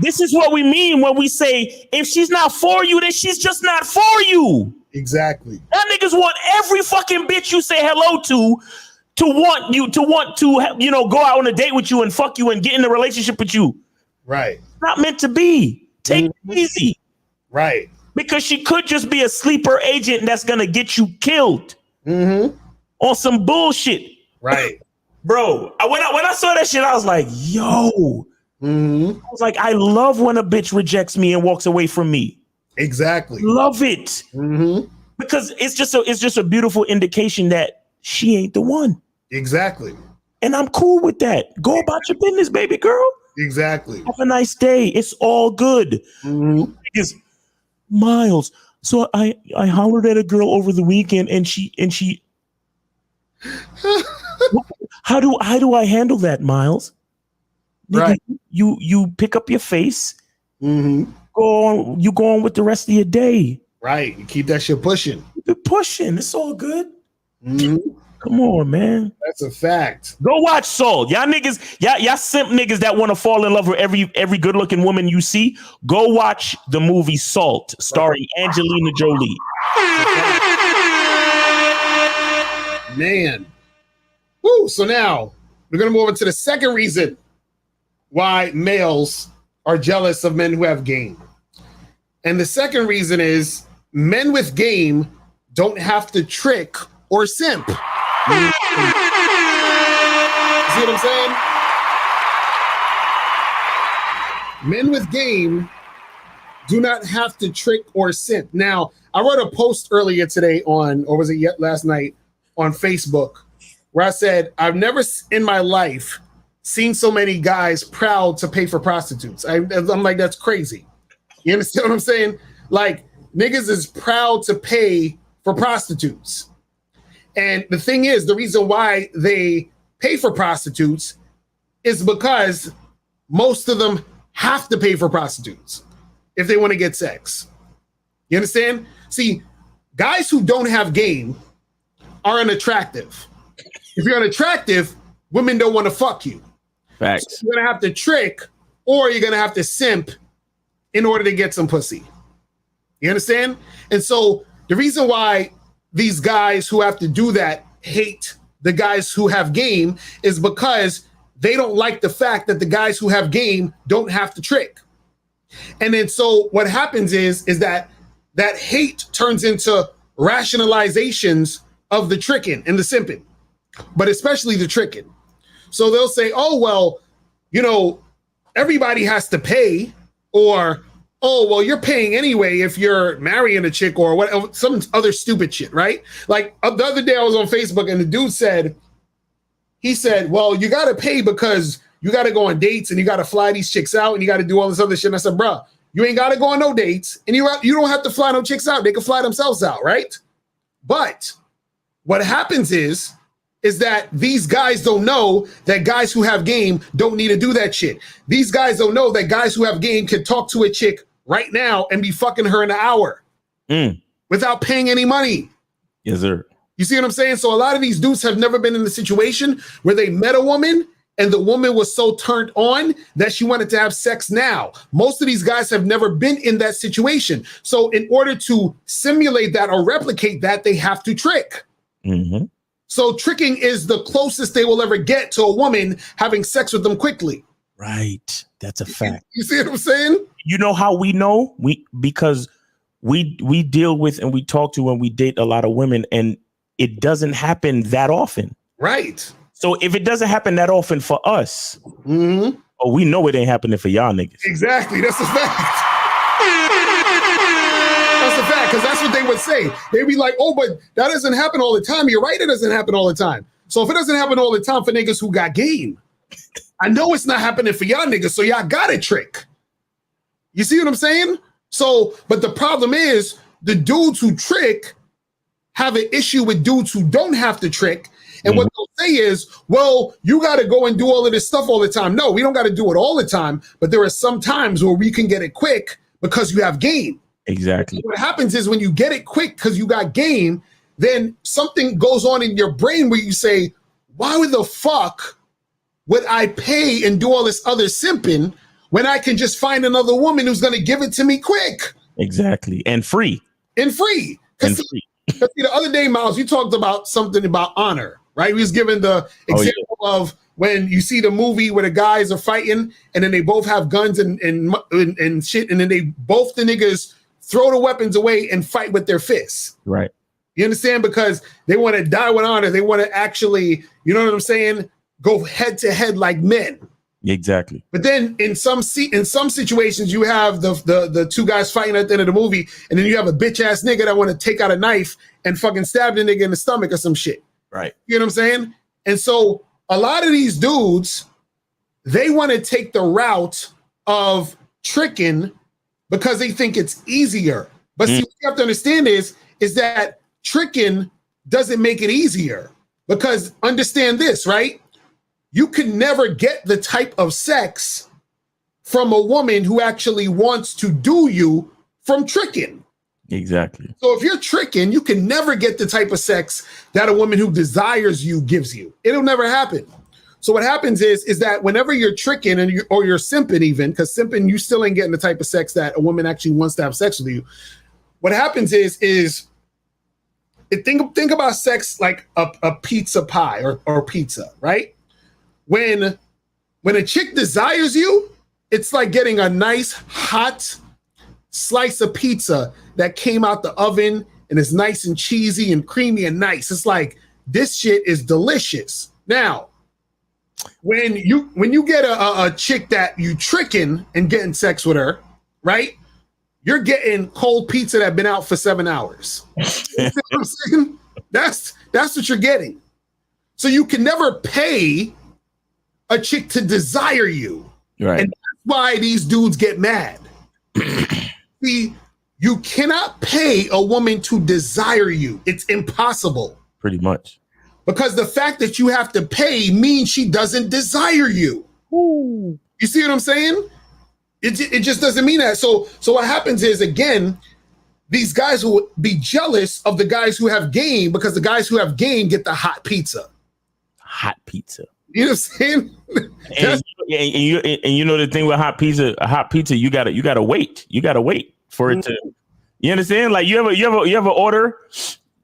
This is what we mean when we say, if she's not for you, then she's just not for you. Exactly. That niggas want every fucking bitch you say hello to want to go out on a date with you and fuck you and get in a relationship with you. Right. It's not meant to be. Take it easy. Right. Because she could just be a sleeper agent that's gonna get you killed on some bullshit. Right. Bro, when I saw that shit, I was like, yo. I was like, I love when a bitch rejects me and walks away from me. Exactly. Love it. Because it's just a beautiful indication that she ain't the one. Exactly. And I'm cool with that. Go about your business, baby girl. Exactly. Have a nice day. It's all good. Because Miles, so I hollered at a girl over the weekend and she How do I handle that, Miles? Right. You pick up your face, go on with the rest of your day. Right. You keep that shit pushing. Keep it pushing. It's all good. Come on, man. That's a fact. Go watch Soul. Y'all niggas, y'all simp niggas that want to fall in love with every good looking woman you see. Go watch the movie Salt, starring Angelina Jolie. Man. Woo. So now we're gonna move over to the second reason why males are jealous of men who have game. And the second reason is men with game don't have to trick or simp. See what I'm saying? Men with game do not have to trick or simp. Now, I wrote a post earlier today last night on Facebook where I said, I've never in my life seen so many guys proud to pay for prostitutes. I'm like, that's crazy. You understand what I'm saying? Like, niggas is proud to pay for prostitutes. And the thing is, the reason why they pay for prostitutes is because most of them have to pay for prostitutes if they want to get sex. You understand? See, guys who don't have game are unattractive. If you're unattractive, women don't want to fuck you. Facts. So you're going to have to trick or you're going to have to simp in order to get some pussy. You understand? And so the reason why these guys who have to do that hate the guys who have game is because they don't like the fact that the guys who have game don't have to trick. And then so what happens is that hate turns into rationalizations of the tricking and the simping, but especially the tricking. So they'll say, oh, well, you know, everybody has to pay, or, oh, well, you're paying anyway if you're marrying a chick or what, some other stupid shit, right? Like the other day I was on Facebook and the dude said, well, you got to pay because you got to go on dates and you got to fly these chicks out and you got to do all this other shit. And I said, bro, you ain't got to go on no dates and you don't have to fly no chicks out. They can fly themselves out, right? But what happens is that these guys don't know that guys who have game don't need to do that shit. These guys don't know that guys who have game can talk to a chick right now and be fucking her in an hour without paying any money. Yes, sir. You see what I'm saying? So a lot of these dudes have never been in the situation where they met a woman and the woman was so turned on that she wanted to have sex now. Most of these guys have never been in that situation. So in order to simulate that or replicate that, they have to trick. Mm-hmm. So tricking is the closest they will ever get to a woman having sex with them quickly. Right. That's a fact. You see what I'm saying? You know how we know? Because we deal with and we talk to and we date a lot of women, and it doesn't happen that often. Right. So if it doesn't happen that often for us, oh, we know it ain't happening for y'all niggas. Exactly. That's a fact. That's a fact, because that's what they would say. They'd be like, oh, but that doesn't happen all the time. You're right, it doesn't happen all the time. So if it doesn't happen all the time for niggas who got game, I know it's not happening for y'all niggas, so y'all got to trick. You see what I'm saying? So, but the problem is the dudes who trick have an issue with dudes who don't have to trick. And what they'll say is, well, you got to go and do all of this stuff all the time. No, we don't got to do it all the time, but there are some times where we can get it quick because you have game. Exactly. What happens is when you get it quick because you got game, then something goes on in your brain where you say, why the fuck would I pay and do all this other simping when I can just find another woman who's going to give it to me quick? Exactly. And free. See, the other day, Miles, you talked about something about honor, right? We was given the example of when you see the movie where the guys are fighting and then they both have guns and shit, and then the niggas throw the weapons away and fight with their fists. Right. You understand? Because they want to die with honor. They want to actually, you know what I'm saying, go head to head like men. Exactly. But then in some situations, you have the two guys fighting at the end of the movie, and then you have a bitch ass nigga that want to take out a knife and fucking stab the nigga in the stomach or some shit. Right. You know what I'm saying? And so a lot of these dudes, they want to take the route of tricking because they think it's easier. But see, what you have to understand is that tricking doesn't make it easier, because understand this, right? You can never get the type of sex from a woman who actually wants to do you from tricking. Exactly. So if you're tricking, you can never get the type of sex that a woman who desires you gives you. It'll never happen. So what happens is that whenever you're tricking or you're simping, even because simping, you still ain't getting the type of sex that a woman actually wants to have sex with you. What happens is think about sex like a pizza pie or pizza, right? When a chick desires you, it's like getting a nice hot slice of pizza that came out the oven and is nice and cheesy and creamy and nice. It's like, this shit is delicious. Now, when you get a chick that you tricking and getting sex with her, right? You're getting cold pizza that been out for 7 hours. You know what I'm saying? That's what you're getting. So you can never pay a chick to desire you. Right. And that's why these dudes get mad. See, you cannot pay a woman to desire you. It's impossible. Pretty much. Because the fact that you have to pay means she doesn't desire you. Ooh. You see what I'm saying? It just doesn't mean that. So what happens is, again, these guys will be jealous of the guys who have game, because the guys who have game get the hot pizza. Hot pizza. You know what I'm saying? And you know the thing with hot pizza, you gotta wait. You gotta wait for it to. You understand? Like you ever order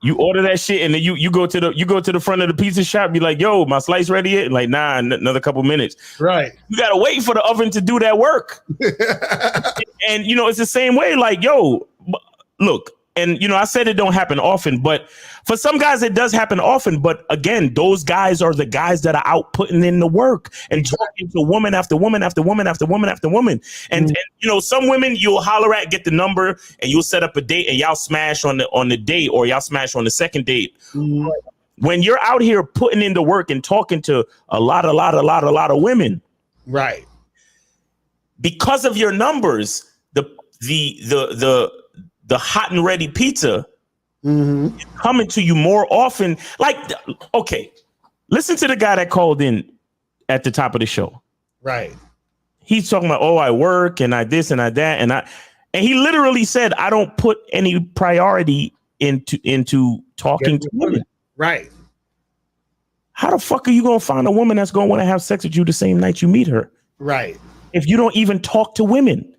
You order that shit, and then you go to the front of the pizza shop. Be like, "Yo, my slice ready yet?" And like, nah, another couple minutes. Right. You gotta wait for the oven to do that work. And it's the same way. Like, yo, look, and I said it don't happen often, but for some guys it does happen often. But again, those guys are the guys that are out putting in the work and talking to woman after woman after woman after woman after woman. And some women you'll holler at, get the number, and you'll set up a date, and y'all smash on the date, or y'all smash on the second date. When you're out here putting in the work and talking to a lot of women, right? Because of your numbers, the hot and ready pizza is coming to you more often. Like, okay, listen to the guy that called in at the top of the show. Right. He's talking about, I work and I this and I that. And he literally said, I don't put any priority into talking to women. Right. How the fuck are you going to find a woman that's going to want to have sex with you the same night you meet her? Right. If you don't even talk to women.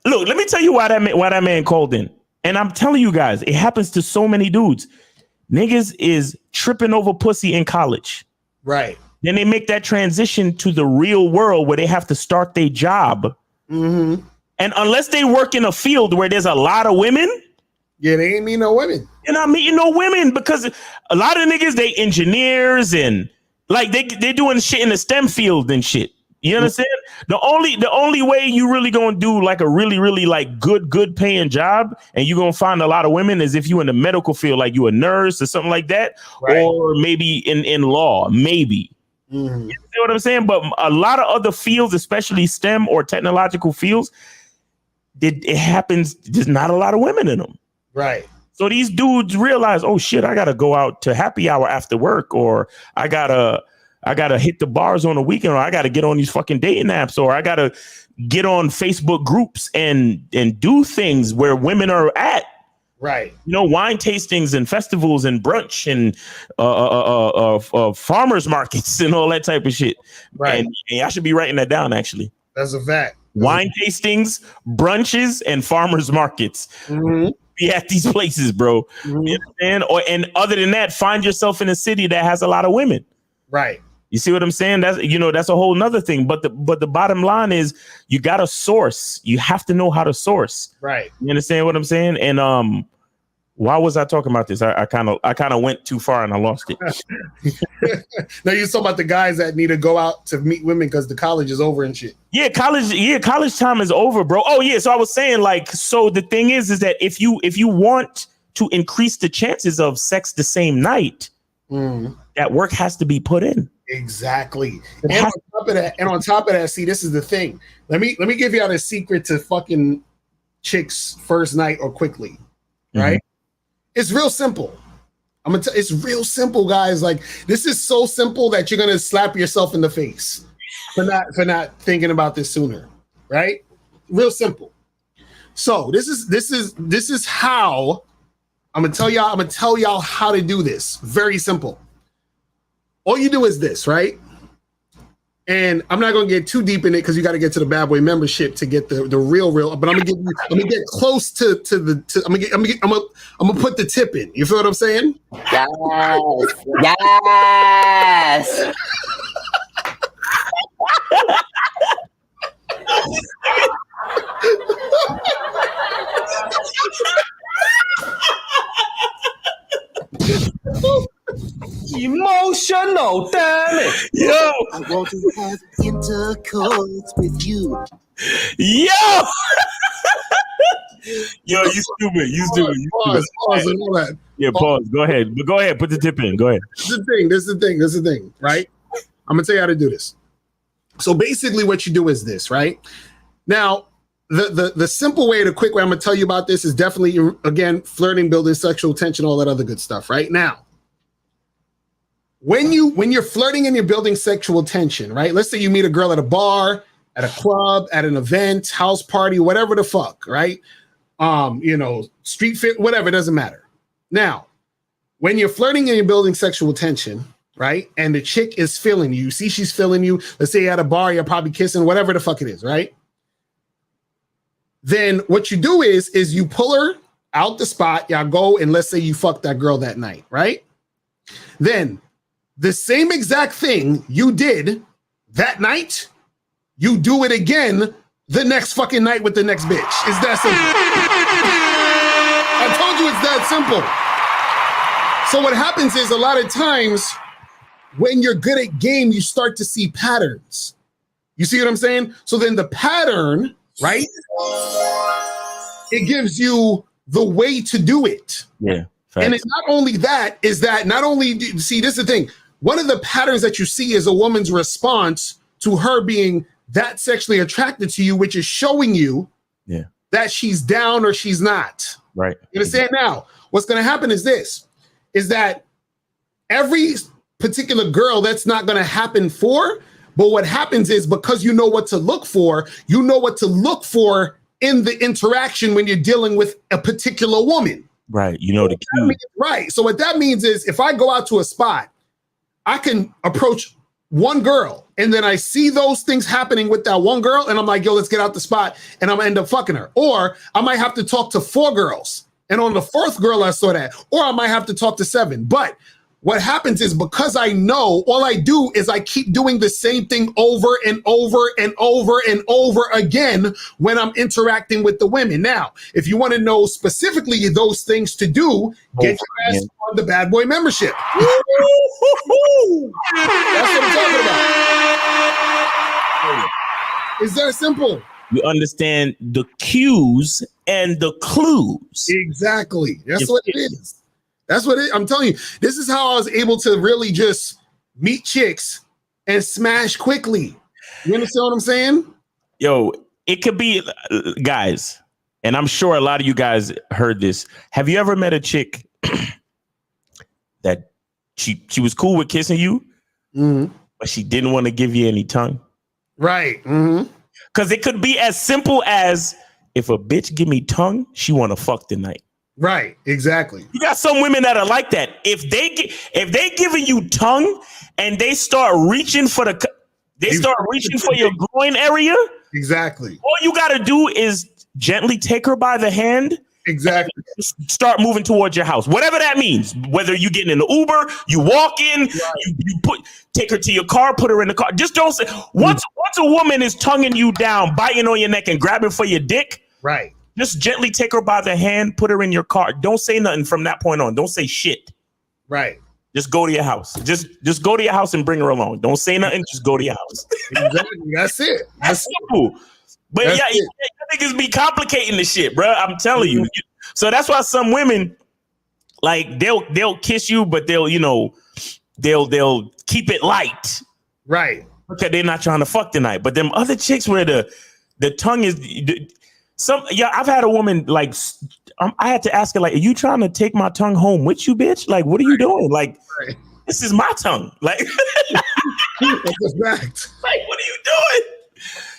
Look, let me tell you why that man called in. And I'm telling you guys, it happens to so many dudes. Niggas is tripping over pussy in college. Right. Then they make that transition to the real world where they have to start their job. And unless they work in a field where there's a lot of women. Yeah, they ain't meet no women. You're not meeting no women, because a lot of niggas, they engineers and like they doing shit in the STEM field and shit. You understand? The only way you really gonna do like a really, really like good paying job and you're gonna find a lot of women is if you in the medical field, like you a nurse or something like that, or maybe in law, maybe. You see what I'm saying? But a lot of other fields, especially STEM or technological fields, it happens. There's not a lot of women in them. Right. So these dudes realize, oh shit, I gotta go out to happy hour after work, or I gotta hit the bars on the weekend, or I gotta get on these fucking dating apps, or I gotta get on Facebook groups and do things where women are at. Right. Wine tastings and festivals and brunch and farmers markets and all that type of shit. Right. And I should be writing that down, actually. That's a fact. Wine tastings, brunches, and farmers markets. Be at these places, bro. You understand? And other than that, find yourself in a city that has a lot of women. Right. You see what I'm saying? That's a whole nother thing. But the bottom line is you got to source. You have to know how to source. Right. You understand what I'm saying? And why was I talking about this? I kind of went too far and I lost it. No, you're talking about the guys that need to go out to meet women because the college is over and shit. Yeah, college time is over, bro. Oh yeah, so I was saying, like, so the thing is that if you want to increase the chances of sex the same night, that work has to be put in. Exactly. And on top of that, see, this is the thing. Let me give you out a secret to fucking chicks first night or quickly, right? It's real simple. It's real simple, guys. Like, this is so simple that you're gonna slap yourself in the face for not thinking about this sooner, right? Real simple. So this is how I'm gonna tell y'all how to do this. Very simple. All you do is this, right? And I'm not gonna get too deep in it because you got to get to the Bad Boy membership to get the real. But I'm gonna get close to I'm gonna put the tip in. You feel what I'm saying? Yes. Emotional, damn it. Yo, I want to have intercourse with you. Yo, you stupid. Pause and all that. Yeah, pause. Go ahead. But go ahead. Put the tip in. Go ahead. This is the thing, right? I'm gonna tell you how to do this. So basically what you do is this, right? Now, the simple way, the quick way I'm gonna tell you about this is definitely, again, flirting, building sexual tension, all that other good stuff, right? Now, when you're flirting and you're building sexual tension, right? Let's say you meet a girl at a bar, at a club, at an event, house party, whatever the fuck, right? Street fit, whatever, it doesn't matter. Now, when you're flirting and you're building sexual tension, right? And the chick is feeling you, see she's feeling you. Let's say you're at a bar, you're probably kissing, whatever the fuck it is, right? Then what you do is you pull her out the spot. Y'all go and let's say you fuck that girl that night, right? Then the same exact thing you did that night, you do it again the next fucking night with the next bitch. It's that simple. I told you it's that simple. So what happens is a lot of times when you're good at game, you start to see patterns. You see what I'm saying? So then the pattern, right? It gives you the way to do it. Yeah. Facts. And it's not only that, is that not only, see, this is the thing. One of the patterns that you see is a woman's response to her being that sexually attracted to you, which is showing you that she's down or she's not. Right. You understand? Now, what's going to happen is this, is that every particular girl that's not going to happen for, but what happens is because you know what to look for, you know what to look for in the interaction when you're dealing with a particular woman. Right. You know the key. Right. So what that means is if I go out to a spot, I can approach one girl and then I see those things happening with that one girl and I'm like, yo, let's get out the spot and I'm gonna end up fucking her. Or I might have to talk to 4 girls and on the 4th girl I saw that. Or I might have to talk to 7. But what happens is because I know, all I do is I keep doing the same thing over and over and over and over again when I'm interacting with the women. Now, if you want to know specifically those things to do, get your ass on the Bad Boy membership. That's what I'm talking about. It's that simple. You understand the cues and the clues. Exactly. That's what it is. That's what I'm telling you. This is how I was able to really just meet chicks and smash quickly. You understand what I'm saying? Yo, it could be, guys, and I'm sure a lot of you guys heard this. Have you ever met a chick that she was cool with kissing you, but she didn't want to give you any tongue? Right. Because it could be as simple as if a bitch give me tongue, she want to fuck tonight. Right, exactly. You got some women that are like that. If they giving you tongue and they start reaching for your groin area. Exactly. All you got to do is gently take her by the hand. Exactly. Start moving towards your house. Whatever that means. Whether you get in an Uber, you walk in, you take her to your car, put her in the car. Just don't say once a woman is tonguing you down, biting on your neck and grabbing for your dick. Right. Just gently take her by the hand, put her in your car. Don't say nothing from that point on. Don't say shit. Right. Just go to your house. Just go to your house and bring her along. Don't say nothing. Just go to your house. Exactly. That's it. That's simple. But you niggas be complicating the shit, bro. I'm telling you. So that's why some women, like, they'll kiss you, but they'll keep it light. Right. Okay, they're not trying to fuck tonight. But them other chicks where the tongue is. I've had a woman like I had to ask her, like, are you trying to take my tongue home with you, bitch? Like, what are you doing? Like, this is my tongue. Like, that's a fact. Like, what are you doing?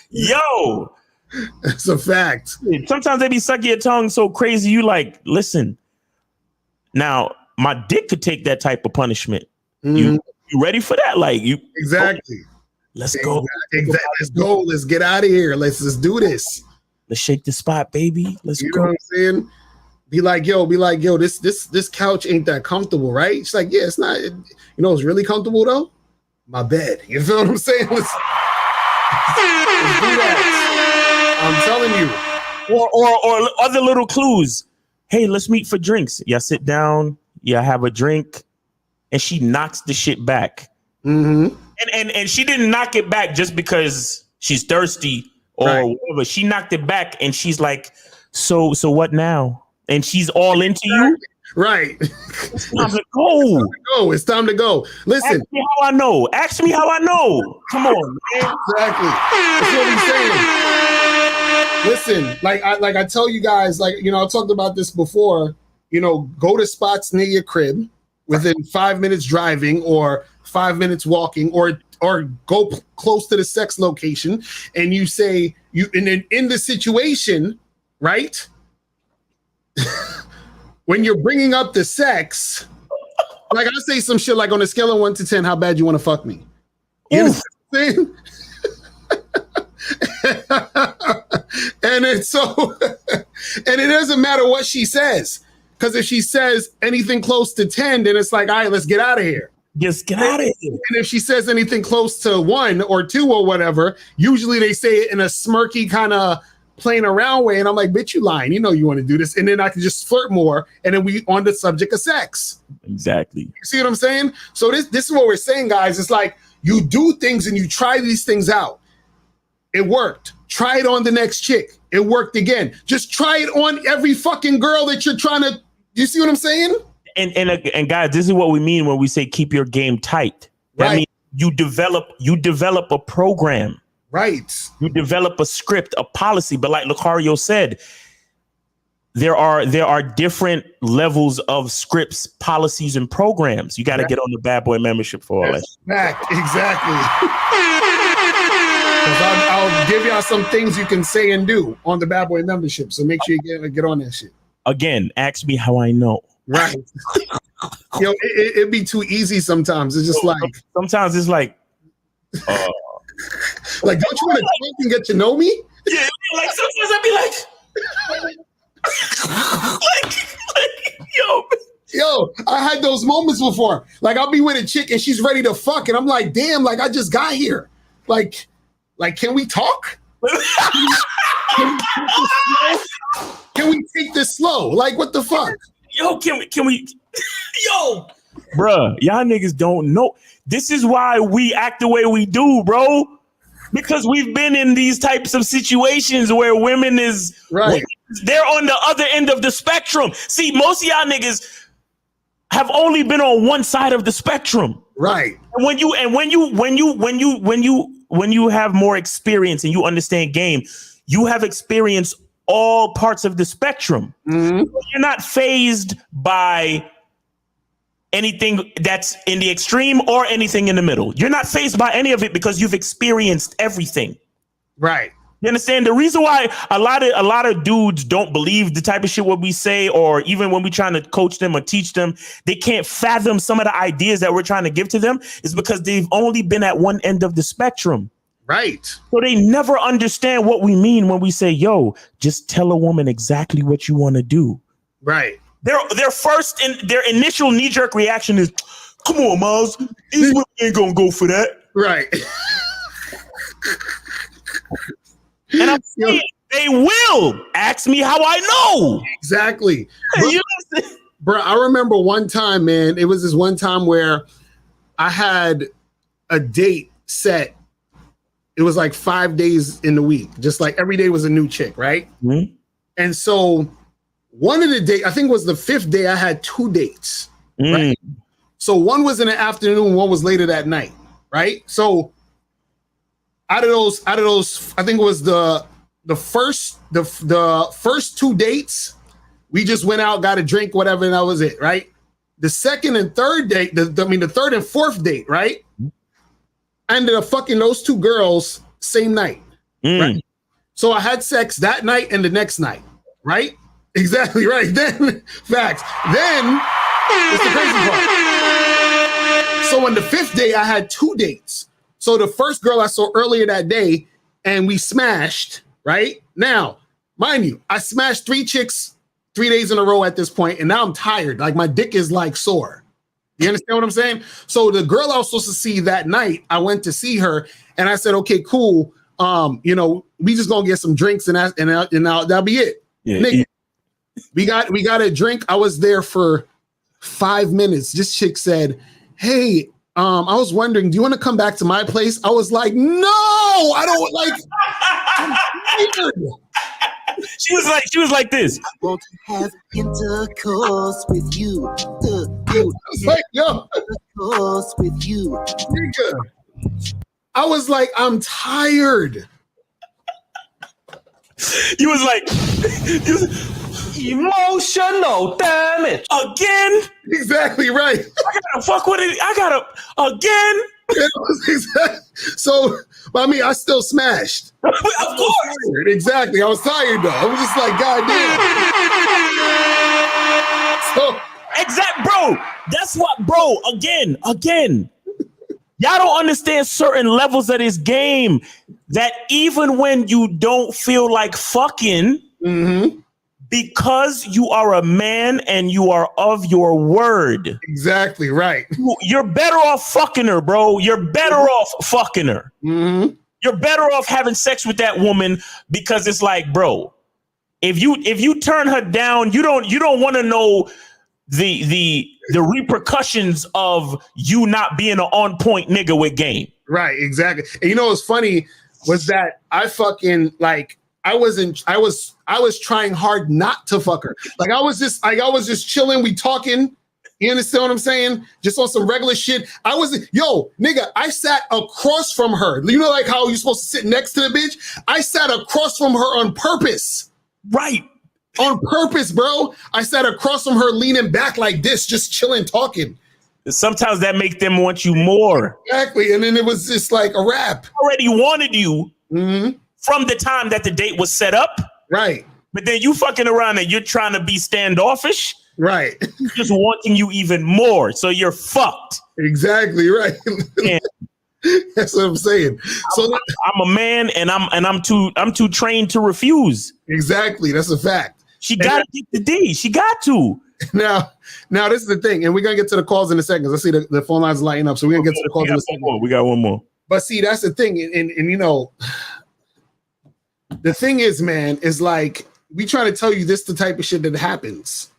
Yo, it's a fact. Sometimes they be sucking your tongue so crazy. You like, listen. Now, my dick could take that type of punishment. You ready for that? Like, you exactly. Let's go. Exactly. Let's go. Let's get out of here. Let's do this. Let's shake the spot, baby. Let's go. You know what I'm saying? Be like, yo, this couch ain't that comfortable, right? It's like, yeah, it's not. You know, it's really comfortable though. My bed. You feel what I'm saying? Let's do that. I'm telling you. Or other little clues. Hey, let's meet for drinks. Y'all sit down. Y'all have a drink, and she knocks the shit back. And she didn't knock it back just because she's thirsty. Or whatever. She knocked it back and she's like, so what now? And she's all into you. Right. It's time to go. It's time to go. Listen. Ask me how I know. Ask me how I know. Come on, man. Exactly. That's what he's saying. Listen, like I tell you guys, like, you know, I talked about this before, you know, go to spots near your crib within 5 minutes driving or 5 minutes walking or go close to the sex location and you say in the situation, right? When you're bringing up the sex, like I say some shit like on a scale of 1 to 10, how bad you want to fuck me? You know what I'm saying? And it's so, and it doesn't matter what she says. Because if she says anything close to 10, then it's like, all right, let's get out of here. Just get out of here. And if she says anything close to 1 or 2 or whatever, usually they say it in a smirky kind of playing around way. And I'm like, bitch, you lying. You know you want to do this. And then I can just flirt more. And then we on the subject of sex. Exactly. You see what I'm saying? So this is what we're saying, guys. It's like you do things and you try these things out. It worked. Try it on the next chick. It worked again. Just try it on every fucking girl that you're trying to. You see what I'm saying? And guys, this is what we mean when we say keep your game tight. That means you develop a program. Right. You develop a script, a policy. But like Lucario said, there are different levels of scripts, policies, and programs. You got to get on the Bad Boy membership for all that. Exactly. I'll give y'all some things you can say and do on the Bad Boy membership. So make sure you get on that shit. Again, ask me how I know. Right. Yo, it'd be too easy sometimes. It's just like sometimes it's like like, don't you want to talk and get to know me? Yeah, like sometimes I'd be like yo, I had those moments before. Like I'll be with a chick and she's ready to fuck, and I'm like, damn, like I just got here. Like can we talk? Can we take this slow? Like, what the fuck? Yo, can we? Yo, bruh, y'all niggas don't know. This is why we act the way we do, bro. Because we've been in these types of situations where women is they're on the other end of the spectrum. See, most of y'all niggas have only been on one side of the spectrum. Right. And when you have more experience and you understand game, you have experienced all parts of the spectrum. Mm-hmm. You're not fazed by anything that's in the extreme or anything in the middle. You're not fazed by any of it because you've experienced everything. Right. You understand? The reason why a lot of dudes don't believe the type of shit what we say, or even when we're trying to coach them or teach them, they can't fathom some of the ideas that we're trying to give to them, is because they've only been at one end of the spectrum. Right. So they never understand what we mean when we say, yo, just tell a woman exactly what you want to do. Right. Their initial knee-jerk reaction is, come on, Miles, these women ain't gonna go for that. Right. And I'm saying they will. Ask me how I know. Exactly. Bro, I remember one time, man, it was this one time where I had a date set. It was like 5 days in the week. Just like every day was a new chick, right? Mm-hmm. And so one of the days, I think it was the 5th day, I had 2 dates. Right? So one was in the afternoon, one was later that night, right? So out of those, I think it was the first 2 dates, we just went out, got a drink, whatever, and that was it, right? The second and third date, the third and fourth date, right? I ended up fucking those 2 girls same night. Right? So I had sex that night and the next night, right? Exactly right. Then facts. Then it's the crazy part. So on the 5th day, I had 2 dates. So the first girl I saw earlier that day, and we smashed, right? Now, mind you, I smashed 3 chicks 3 days in a row at this point, and now I'm tired. Like my dick is like sore. You understand what I'm saying? So the girl I was supposed to see that night, I went to see her, and I said, "Okay, cool. We just gonna get some drinks, and that'll be it." Yeah, Nigga, we got a drink. I was there for 5 minutes. This chick said, "Hey, I was wondering, do you want to come back to my place?" I was like, "No, I don't like." I'm tired. She was like this. I want to have intercourse with you. I was like, yo, Intercourse with you. nigga. I was like, I'm tired. You was like, emotional damage. Again? Exactly right. I gotta fuck with it. Again? So, I mean, I still smashed. Of course. Exactly. I was tired though. I was just like, God damn. Bro. That's what, bro. Again. Y'all don't understand certain levels of this game. that even when you don't feel like fucking, because you are a man and you are of your word. Exactly right. You're better off fucking her, bro. You're better off fucking her. You're better off having sex with that woman because it's like, bro, if you turn her down, you don't want to know the repercussions of you not being an on point nigga with game. Right, exactly. And you know what's funny was that I fucking like I was trying hard not to fuck her. Like I was just chilling, we talking. You understand what I'm saying? Just on some regular shit. I sat across from her. You know, like how you're supposed to sit next to the bitch? I sat across from her on purpose. Right. On purpose, bro. I sat across from her leaning back like this, just chilling, talking. Sometimes that make them want you more. Exactly. And then it was just like a wrap. Already wanted you from the time that the date was set up. Right. But then you fucking around and you're trying to be standoffish. Right. Just wanting you even more. So you're fucked. Exactly right. That's what I'm saying. So I'm a man and I'm too trained to refuse. Exactly. That's a fact. She got to get the D. She got to. Now this is the thing, and we're gonna get to the calls in a second. I see the phone lines lighting up, so we're gonna get to the calls in a second. We got one more. But see, that's the thing, and you know, the thing is, man, is like we trying to tell you this the type of shit that happens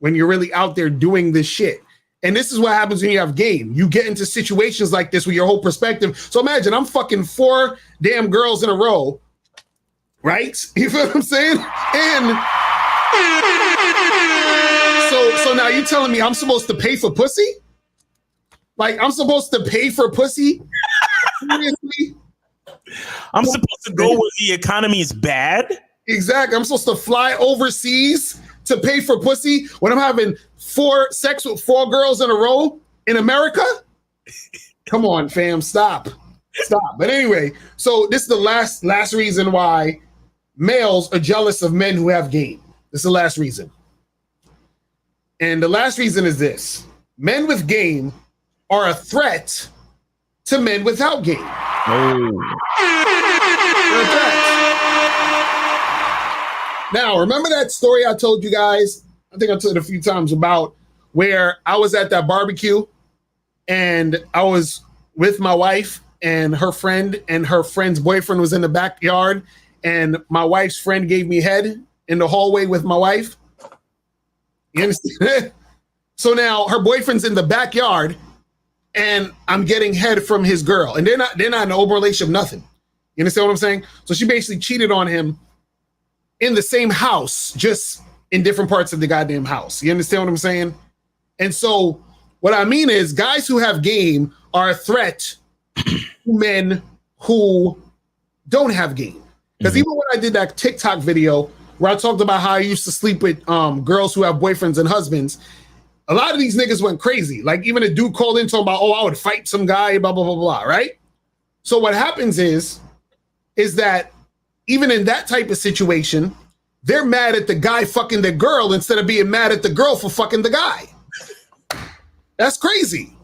when you're really out there doing this shit. And this is what happens when you have game. You get into situations like this with your whole perspective. So imagine I'm fucking 4 damn girls in a row, right? You feel what I'm saying? And so now you telling me I'm supposed to pay for pussy? Like I'm supposed to pay for pussy? Seriously? I'm supposed to go where the economy is bad? Exactly. I'm supposed to fly overseas to pay for pussy when I'm having sex with 4 girls in a row in America? Come on, fam, stop. But anyway, so this is the last reason why males are jealous of men who have game. This is the last reason. And the last reason is this. Men with game are a threat to men without game. Now, remember that story I told you guys? I think I told it a few times about where I was at that barbecue and I was with my wife and her friend's boyfriend was in the backyard and my wife's friend gave me head in the hallway with my wife. You understand? So now her boyfriend's in the backyard and I'm getting head from his girl and they're not in an open relationship, nothing. You understand what I'm saying? So she basically cheated on him in the same house, just in different parts of the goddamn house. You understand what I'm saying? And so what I mean is guys who have game are a threat to men who don't have game. Because even when I did that TikTok video where I talked about how I used to sleep with girls who have boyfriends and husbands, a lot of these niggas went crazy. Like even a dude called in talking about, oh, I would fight some guy, blah, blah, blah, blah, right? So what happens is that even in that type of situation, they're mad at the guy fucking the girl instead of being mad at the girl for fucking the guy. That's crazy.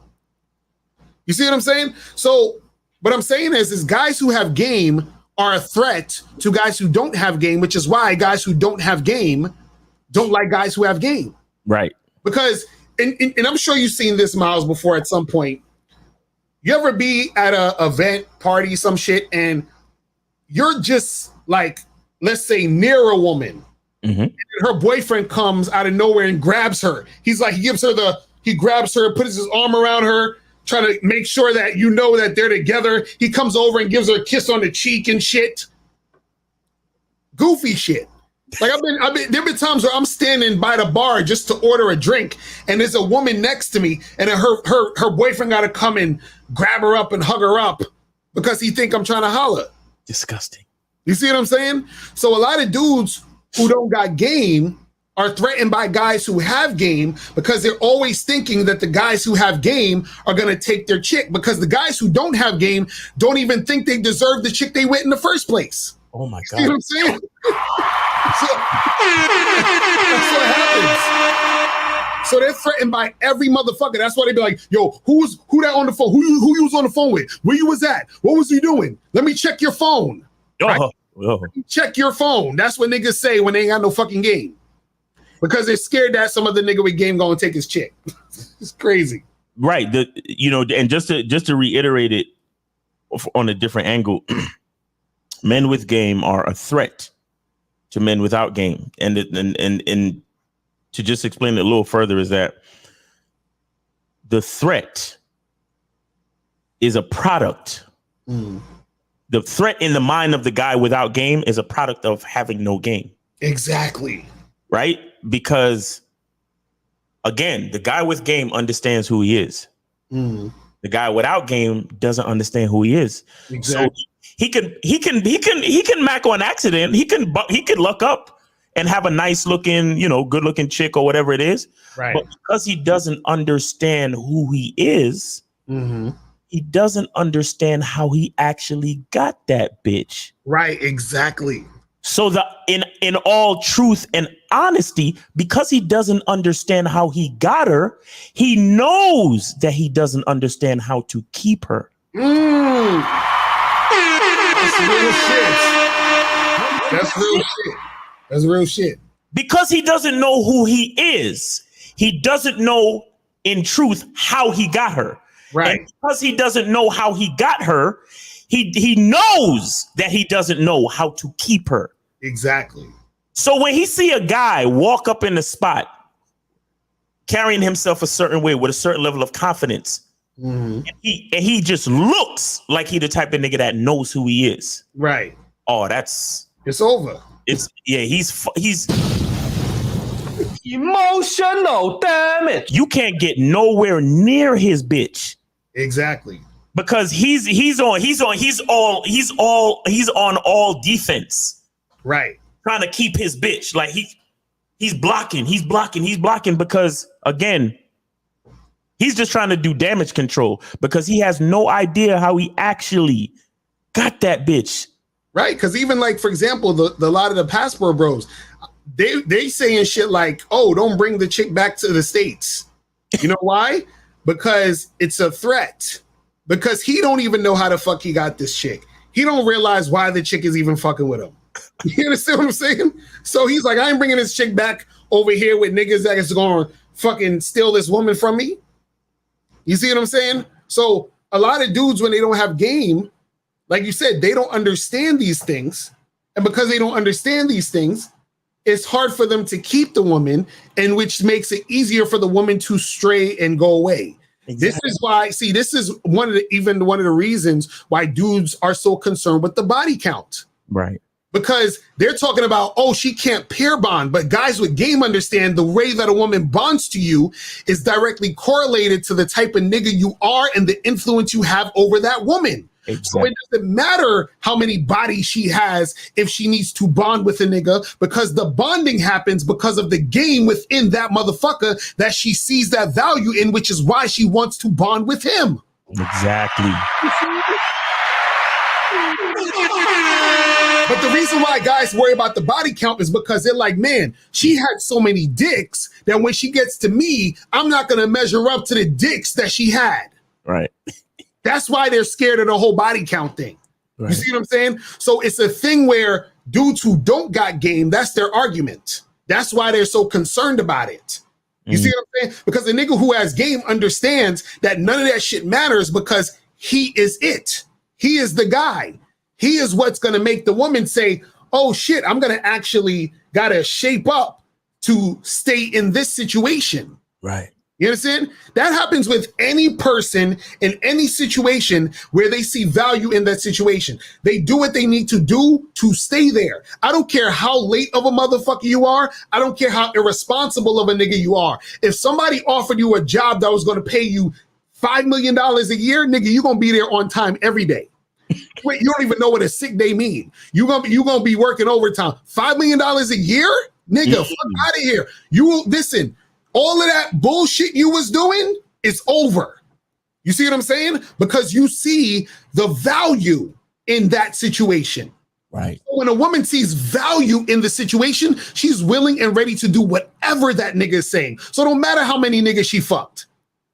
You see what I'm saying? So what I'm saying is guys who have game are a threat to guys who don't have game, which is why guys who don't have game don't like guys who have game. Right. Because, and I'm sure you've seen this, Miles, before at some point. You ever be at a event, party, some shit, and you're just like, let's say near a woman, and her boyfriend comes out of nowhere and grabs her. He's like, he grabs her, puts his arm around her, trying to make sure that you know that they're together. He comes over and gives her a kiss on the cheek and shit. Goofy shit. Like there've been times where I'm standing by the bar just to order a drink, and there's a woman next to me, and then her boyfriend got to come and grab her up and hug her up because he think I'm trying to holler. Disgusting. You see what I'm saying? So a lot of dudes who don't got game are threatened by guys who have game because they're always thinking that the guys who have game are going to take their chick, because the guys who don't have game don't even think they deserve the chick they with in the first place. Oh my God. See what I'm saying? So, that's what happens. So they're threatened by every motherfucker. That's why they be like, yo, who that on the phone? Who you was on the phone with? Where you was at? What was you doing? Let me check your phone. Right? Check your phone. That's what niggas say when they ain't got no fucking game. Because they're scared that some other nigga with game gonna take his chick. It's crazy. Right. And just to reiterate it on a different angle, men with game are a threat to men without game. And to just explain it a little further is that the threat is a product. The threat in the mind of the guy without game is a product of having no game. Exactly. Right? Because again, the guy with game understands who he is. The guy without game doesn't understand who he is. Exactly. So he can mac on accident. He can luck up and have a nice looking, good looking chick or whatever it is. Right. But because he doesn't understand who he is, he doesn't understand how he actually got that bitch. Right. Exactly. So in all truth and honesty, because he doesn't understand how he got her, he knows that he doesn't understand how to keep her. That's real shit. That's real shit. Because he doesn't know who he is, he doesn't know in truth how he got her. Right. And because he doesn't know how he got her, he knows that he doesn't know how to keep her. Exactly. So when he see a guy walk up in the spot carrying himself a certain way with a certain level of confidence, and he just looks like he the type of nigga that knows who he is. Right. Oh, it's over. He's emotional damage. You can't get nowhere near his bitch. Exactly. Because he's on all defense. Right. Trying to keep his bitch. Like he's blocking because again, he's just trying to do damage control because he has no idea how he actually got that bitch. Right. Because even like, for example, the lot of the passport bros, they saying shit like, oh, don't bring the chick back to the States. You know why? Because it's a threat. Because he don't even know how the fuck he got this chick. He don't realize why the chick is even fucking with him. You understand what I'm saying? So he's like, I ain't bringing this chick back over here with niggas that is going to fucking steal this woman from me. You see what I'm saying? So a lot of dudes, when they don't have game, like you said, they don't understand these things. And because they don't understand these things, it's hard for them to keep the woman, and which makes it easier for the woman to stray and go away. Exactly. This is why, this is one of the reasons why dudes are so concerned with the body count. Right. Because they're talking about, oh, she can't pair bond. But guys with game understand the way that a woman bonds to you is directly correlated to the type of nigga you are and the influence you have over that woman. Exactly. So it doesn't matter how many bodies she has if she needs to bond with a nigga, because the bonding happens because of the game within that motherfucker that she sees that value in, which is why she wants to bond with him. Exactly. But the reason why guys worry about the body count is because they're like, man, she had so many dicks that when she gets to me, I'm not going to measure up to the dicks that she had. Right. That's why they're scared of the whole body count thing. Right. You see what I'm saying? So it's a thing where dudes who don't got game, that's their argument. That's why they're so concerned about it. You see what I'm saying? Because the nigga who has game understands that none of that shit matters because he is it. He is the guy. He is what's going to make the woman say, oh shit, I'm going to actually got to shape up to stay in this situation. Right. You understand? That happens with any person in any situation where they see value in that situation. They do what they need to do to stay there. I don't care how late of a motherfucker you are. I don't care how irresponsible of a nigga you are. If somebody offered you a job that was going to pay you $5 million a year, nigga, you're going to be there on time every day. Wait, you don't even know what a sick day mean. You're gonna be working overtime. $5 million a year? Nigga, fuck out of here. You listen, all of that bullshit you was doing is over. You see what I'm saying? Because you see the value in that situation. Right. When a woman sees value in the situation, she's willing and ready to do whatever that nigga is saying. So it don't matter how many niggas she fucked.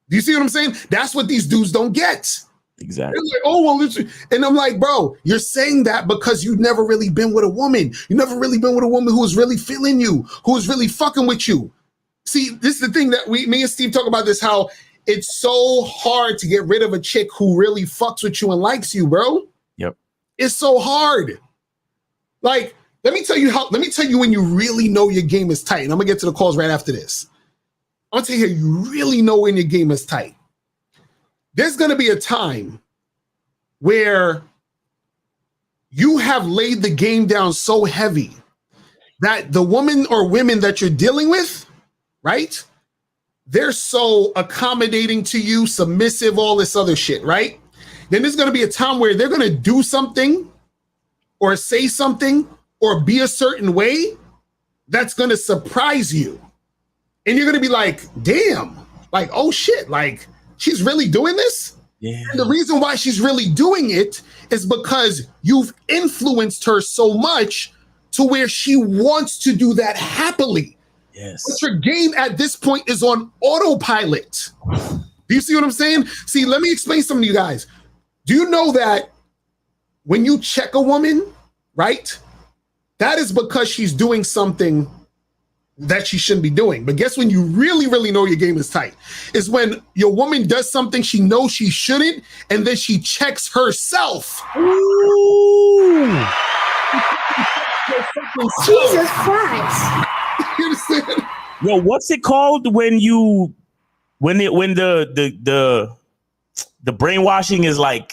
Do you see what I'm saying? That's what these dudes don't get. Exactly. They're like, oh, well, listen. And I'm like, bro, you're saying that because you've never really been with a woman. You've never really been with a woman who's really feeling you, who's really fucking with you. See, this is the thing that me and Steve talk about this, how it's so hard to get rid of a chick who really fucks with you and likes you, bro. Yep. It's so hard. Like, let me tell you when you really know your game is tight. And I'm gonna get to the calls right after this. I'm gonna tell you how you really know when your game is tight. There's gonna be a time where you have laid the game down so heavy that the woman or women that you're dealing with, right? They're so accommodating to you, submissive, all this other shit, right? Then there's gonna be a time where they're gonna do something or say something or be a certain way that's going to surprise you. And you're going to be like, damn, like, oh shit, like she's really doing this? Yeah. And the reason why she's really doing it is because you've influenced her so much to where she wants to do that happily. Yes. But your game at this point is on autopilot. Do you see what I'm saying? See, let me explain something to you guys. Do you know that when you check a woman, right, that is because she's doing something that she shouldn't be doing. But guess when you really, really know your game is tight is when your woman does something she knows she shouldn't, and then she checks herself. Ooh. Jesus Christ. You understand? Yo, what's it called when the brainwashing is like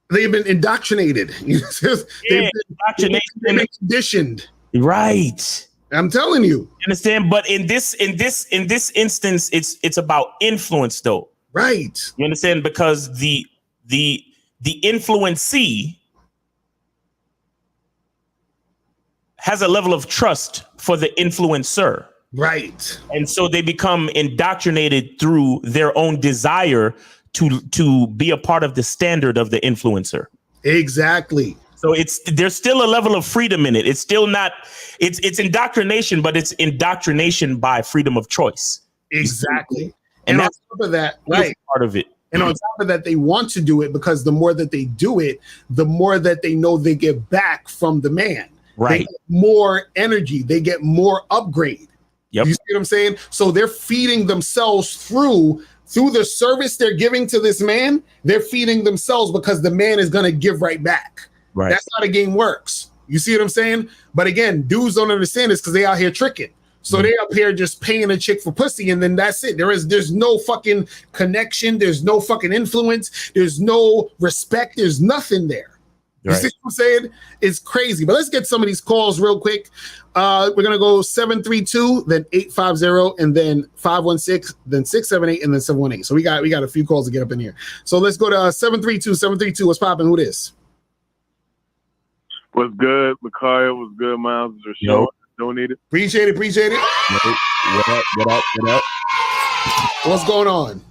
they've been indoctrinated. They've been conditioned. Right. I'm telling you. You understand? But in this instance, it's about influence, though. Right. You understand? Because the influencee has a level of trust for the influencer. Right. And so they become indoctrinated through their own desire to be a part of the standard of the influencer. Exactly. So there's still a level of freedom in it. It's still not, it's indoctrination, but it's indoctrination by freedom of choice. Exactly. And on top of that, right, part of it. And on top of that, they want to do it because the more that they do it, the more that they know they get back from the man. Right. They get more energy. They get more upgrade. Yep. You see what I'm saying? So they're feeding themselves through the service they're giving to this man. They're feeding themselves because the man is going to give right back. Right. That's how the game works. You see what I'm saying? But again, dudes don't understand this because they out here tricking. So they up here just paying a chick for pussy, and then that's it. There's no fucking connection. There's no fucking influence. There's no respect. There's nothing there. You see what I'm saying? It's crazy. But let's get some of these calls real quick. We're gonna go 732, then 850, and then 516, then 678, and then 718. So we got a few calls to get up in here. So let's go to 732. What's popping? Who this? What's good, Macario? What's good, Miles? Rashad, donated. Appreciate it. What up? What's going on?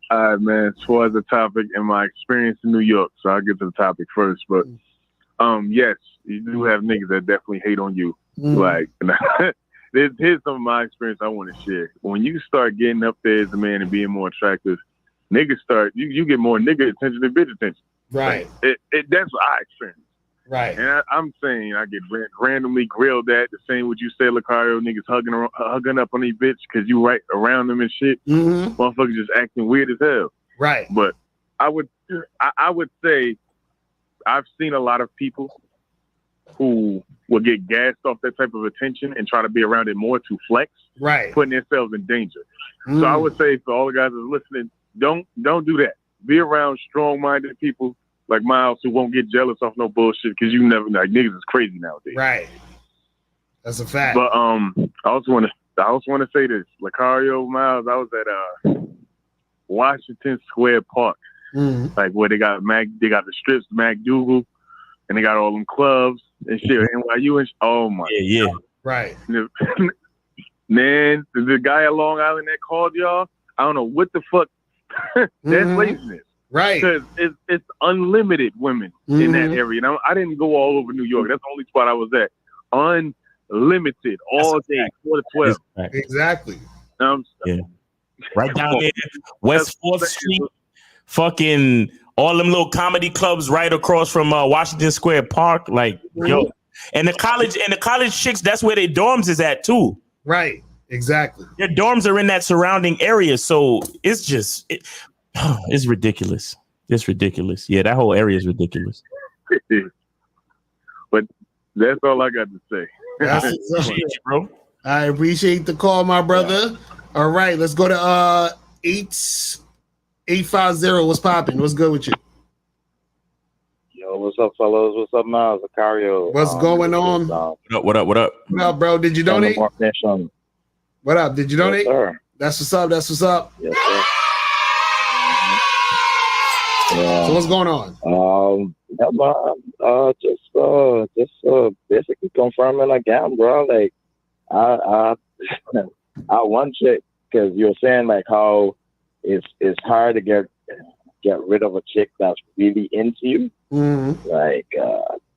All right, man. As far as the topic and my experience in New York, so I'll get to the topic first. But yes, you do have niggas that definitely hate on you. Like, here's some of my experience I want to share. When you start getting up there as a man and being more attractive, niggas start you get more nigga attention than bitch attention. Right. Like, that's what I experienced. Right. And I'm saying I get randomly grilled at the same what you said, Lucario, niggas hugging up on these bitch because you right around them and shit. Motherfuckers just acting weird as hell. Right. But I would say I've seen a lot of people who will get gassed off that type of attention and try to be around it more to flex. Right. Putting themselves in danger. So I would say for all the guys that are listening, don't do that. Be around strong-minded people like Miles who won't get jealous off no bullshit because you never like niggas is crazy nowadays. Right. That's a fact. But I also want to say this. Lucario, Miles, I was at Washington Square Park. Like where they got the strips, MacDougal, and they got all them clubs and shit. NYU and oh my yeah. Right. Man, the guy at Long Island that called y'all, I don't know what the fuck. That's laziness. Right. Because it's unlimited women in that area. Now, I didn't go all over New York. That's the only spot I was at. Unlimited all day, 4 to 12. Exactly. Yeah. Right down there, West 4th Street, fucking all them little comedy clubs right across from Washington Square Park. Like, yo. And the college chicks, that's where their dorms is at too. Right. Exactly. Their dorms are in that surrounding area. So it's just it's ridiculous. It's ridiculous. Yeah, that whole area is ridiculous. But that's all I got to say. Appreciate you, bro. I appreciate the call, my brother. All right, let's go to 8850. What's popping? What's good with you? Yo, what's up, fellas? What's up, Miles? Acario. What's going on? What up? What up? What up, bro? Did you donate? What up? Did you donate? Yes, sir. That's what's up. That's what's up. Yes, sir. Yeah. So what's going on? Just basically confirming again, bro. Like, I one chick, because you're saying like how it's hard to get rid of a chick that's really into you. Mm-hmm. Like,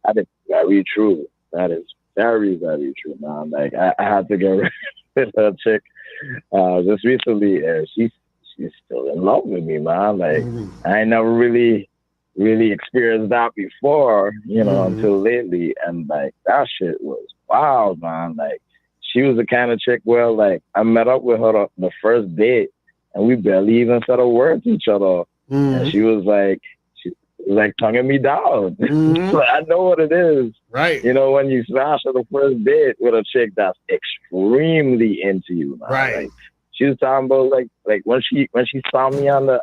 that is very true. That is very, very true, man. Like, I had to get rid of a chick just recently, and she's still in love with me, man. Like, I ain't never really experienced that before, until lately. And like, that shit was wild, man. Like, she was the kind of chick where like I met up with her the first date and we barely even said a word to each other. And she was like tonguing me down. So I know what it is. Right. When you smash on the first date with a chick that's extremely into you, man. Right. Like, she was talking about like when she saw me on the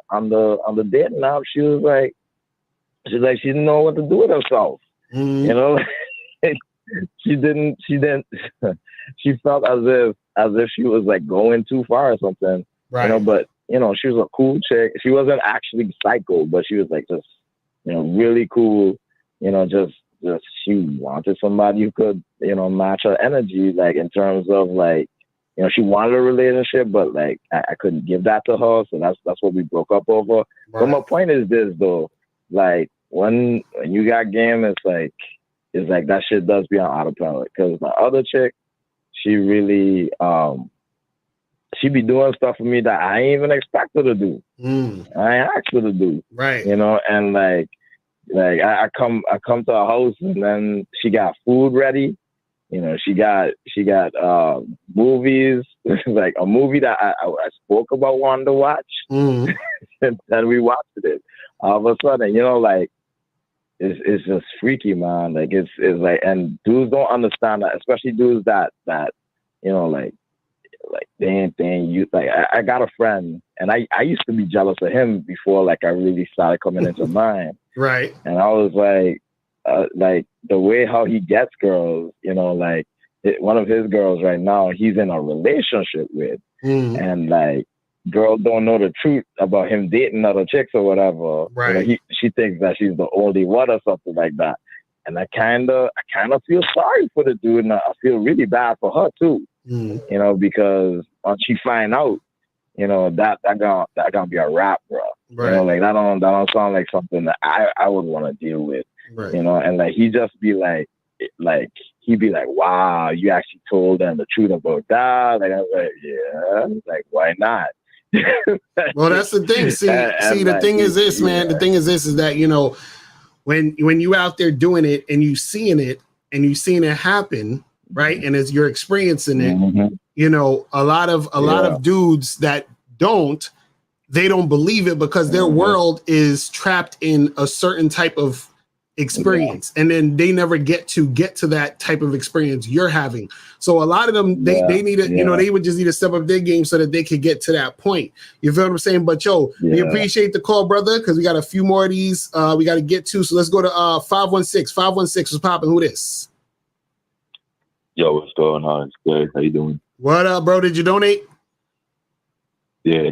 date now, she was like she didn't know what to do with herself. She didn't she felt as if she was like going too far or something. Right. But she was a cool chick. She wasn't actually psycho, but she was like just really cool. Just she wanted somebody who could match her energy, like in terms of like she wanted a relationship, but like I couldn't give that to her, so that's what we broke up over. Right. But my point is this though, like when you got game, it's like that shit does be on autopilot. Because the other chick, she really she be doing stuff for me that I ain't even expect her to do. I ain't asked her to do. Right. And like I come to her house and then she got food ready. She got movies, like a movie that I spoke about wanting to watch, and then we watched it. All of a sudden, like it's just freaky, man. Like it's like, and dudes don't understand that, especially dudes that like they ain't you. Like I got a friend, and I used to be jealous of him before like I really started coming into mine. Right. And I was like the way how he gets girls, like one of his girls right now, he's in a relationship with, and like girls don't know the truth about him dating other chicks or whatever. Right. She thinks that she's the only one or something like that. And I kind of feel sorry for the dude, and I feel really bad for her too. Because once she find out, that gonna be a wrap, bro. Right. Like that don't sound like something that I would want to deal with. Right. And like he just be like he'd be like, wow, you actually told them the truth about that. Like I was like, yeah, like why not? Well, that's the thing. See, the thing is this, man. The thing is this is that when you out there doing it and you seeing it happen, right? And as you're experiencing it, a lot of dudes that they don't believe it because their world is trapped in a certain type of experience, and then they never get to that type of experience you're having. So a lot of them they need to they would just need to step up their game so that they could get to that point. You feel what I'm saying? But we appreciate the call, brother, because we got a few more of these we got to get to. So let's go to 516. 516 was popping. Who this? Yo, what's going on? It's good. How you doing? What up, bro? Did you donate? Yeah.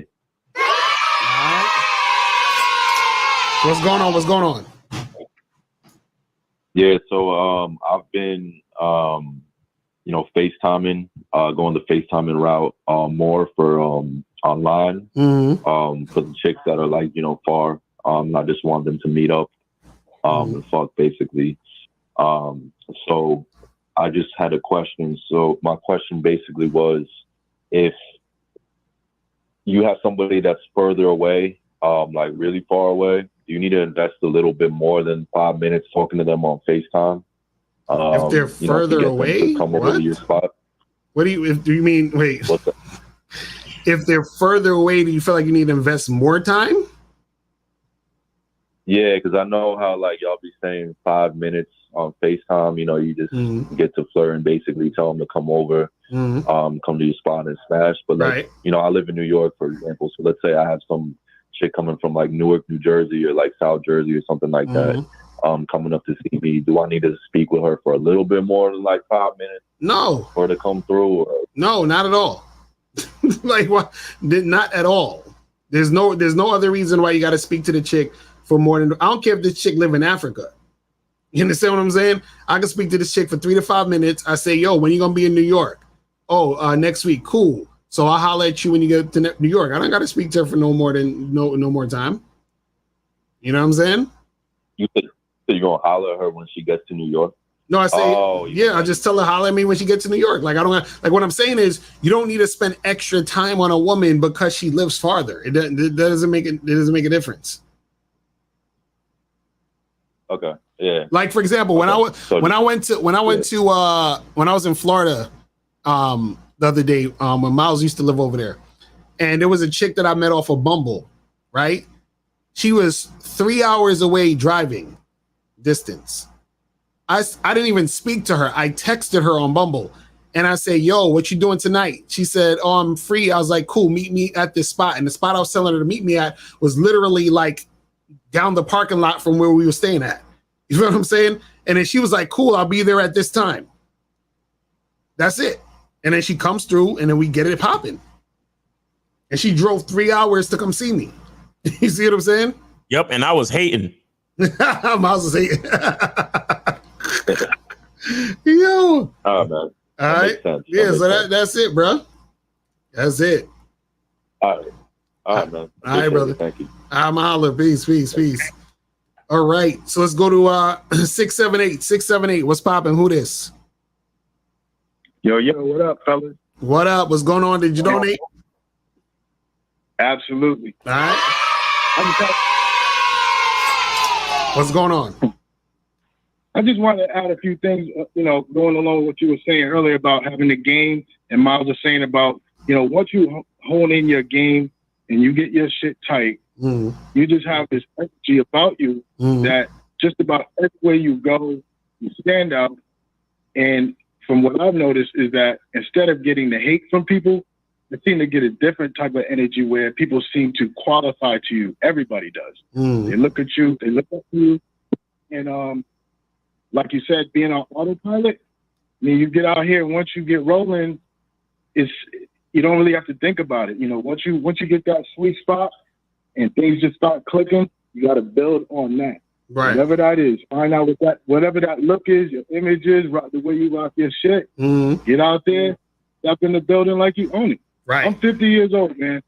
What's going on? What's going on? Yeah, so I've been FaceTiming, going the FaceTiming route more for online for the chicks that are like far I just want them to meet up and fuck, basically. So I just had a question. So my question basically was, if you have somebody that's further away, like really far away, do you need to invest a little bit more than 5 minutes talking to them on FaceTime? If they're further to get away, them to come over to your spot. What do you mean? Wait, if they're further away, do you feel like you need to invest more time? Yeah, because I know how like y'all be saying 5 minutes on FaceTime. You just get to flirt and basically tell them to come over, come to your spot and smash. But like, I live in New York, for example. So let's say I have some chick coming from like Newark, New Jersey, or like South Jersey or something like that, coming up to see me. Do I need to speak with her for a little bit more than like 5 minutes? No. For her to come through? Or? No, not at all. Like what? Not at all. There's no other reason why you got to speak to the chick for more than. I don't care if this chick live in Africa. You understand what I'm saying? I can speak to this chick for 3 to 5 minutes. I say, yo, when you gonna be in New York? Oh, next week. Cool. So I'll holler at you when you get to New York. I don't got to speak to her for no more time. You know what I'm saying? You said you're gonna holler at her when she gets to New York? No, I say, I just tell her holler at me when she gets to New York. Like I don't like what I'm saying is you don't need to spend extra time on a woman because she lives farther. It doesn't make a difference. Okay. Yeah. Like for example, when I was in Florida, the other day, when Miles used to live over there, and there was a chick that I met off of Bumble, right? She was 3 hours away driving distance. I didn't even speak to her. I texted her on Bumble and I said, yo, what you doing tonight? She said, oh, I'm free. I was like, cool, meet me at this spot. And the spot I was telling her to meet me at was literally like down the parking lot from where we were staying at. You know what I'm saying? And then she was like, cool, I'll be there at this time. That's it. And then she comes through and then we get it popping. And she drove 3 hours to come see me. You see what I'm saying? Yep. And I was hating. Miles was hating. Yo. Oh, man. All right. Yeah, so that's it, bro. That's it. All right, man. All right, brother. Thank you. I'm holler. Peace. All right. So let's go to 678. 678. What's popping? Who this? Yo, what up, fellas? What up? What's going on? Did you donate? Absolutely. All right. What's going on? I just wanted to add a few things, going along with what you were saying earlier about having the game, and Miles was saying about, once you hone in your game and you get your shit tight, you just have this energy about you that just about everywhere you go, you stand out. And from what I've noticed is that instead of getting the hate from people, I seem to get a different type of energy where people seem to qualify to you. Everybody does. They look at you, and like you said, being on autopilot, I mean, you get out here and once you get rolling, you don't really have to think about it. Once you get that sweet spot and things just start clicking, you got to build on that. Right. Whatever that is, find out whatever that look is, your image is, the way you rock your shit. Get out there, step in the building like you own it. Right. I'm 50 years old, man.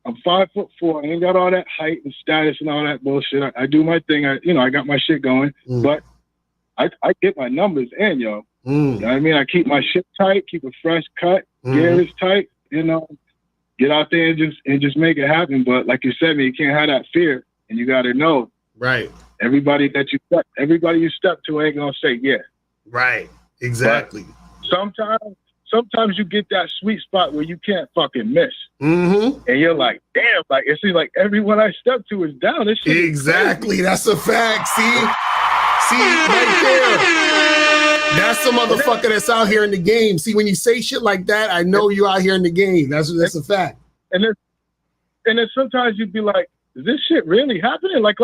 I'm 5'4". I ain't got all that height and status and all that bullshit. I do my thing. I got my shit going, but I get my numbers in, yo. You know what I mean? I keep my shit tight, keep a fresh cut, gear is tight, get out there and just make it happen. But like you said, man, you can't have that fear, and you got to know. Right. Everybody you step to ain't gonna say yeah. Right. Exactly. But sometimes you get that sweet spot where you can't fucking miss. And you're like, damn, like it seems like everyone I step to is down. This shit exactly. That's a fact. See right there. That's the motherfucker that's out here in the game. See, when you say shit like that, I know you out here in the game. That's a fact. And then sometimes you'd be like, is this shit really happening? Like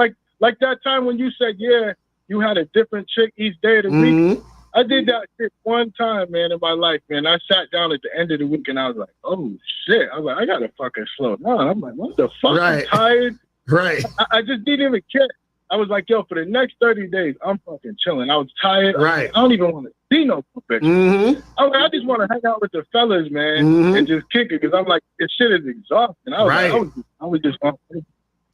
that time when you said, yeah, you had a different chick each day of the week. I did that shit one time, man, in my life, man. I sat down at the end of the week and I was like, oh shit. I was like, I gotta fucking slow down. I'm like, what the fuck? Right. I'm tired. Right. I just didn't even care. I was like, yo, for the next 30 days, I'm fucking chilling. I was tired. Right. I don't even want to see no bitch. I just want to hang out with the fellas, man, and just kick it because I'm like, this shit is exhausting. I was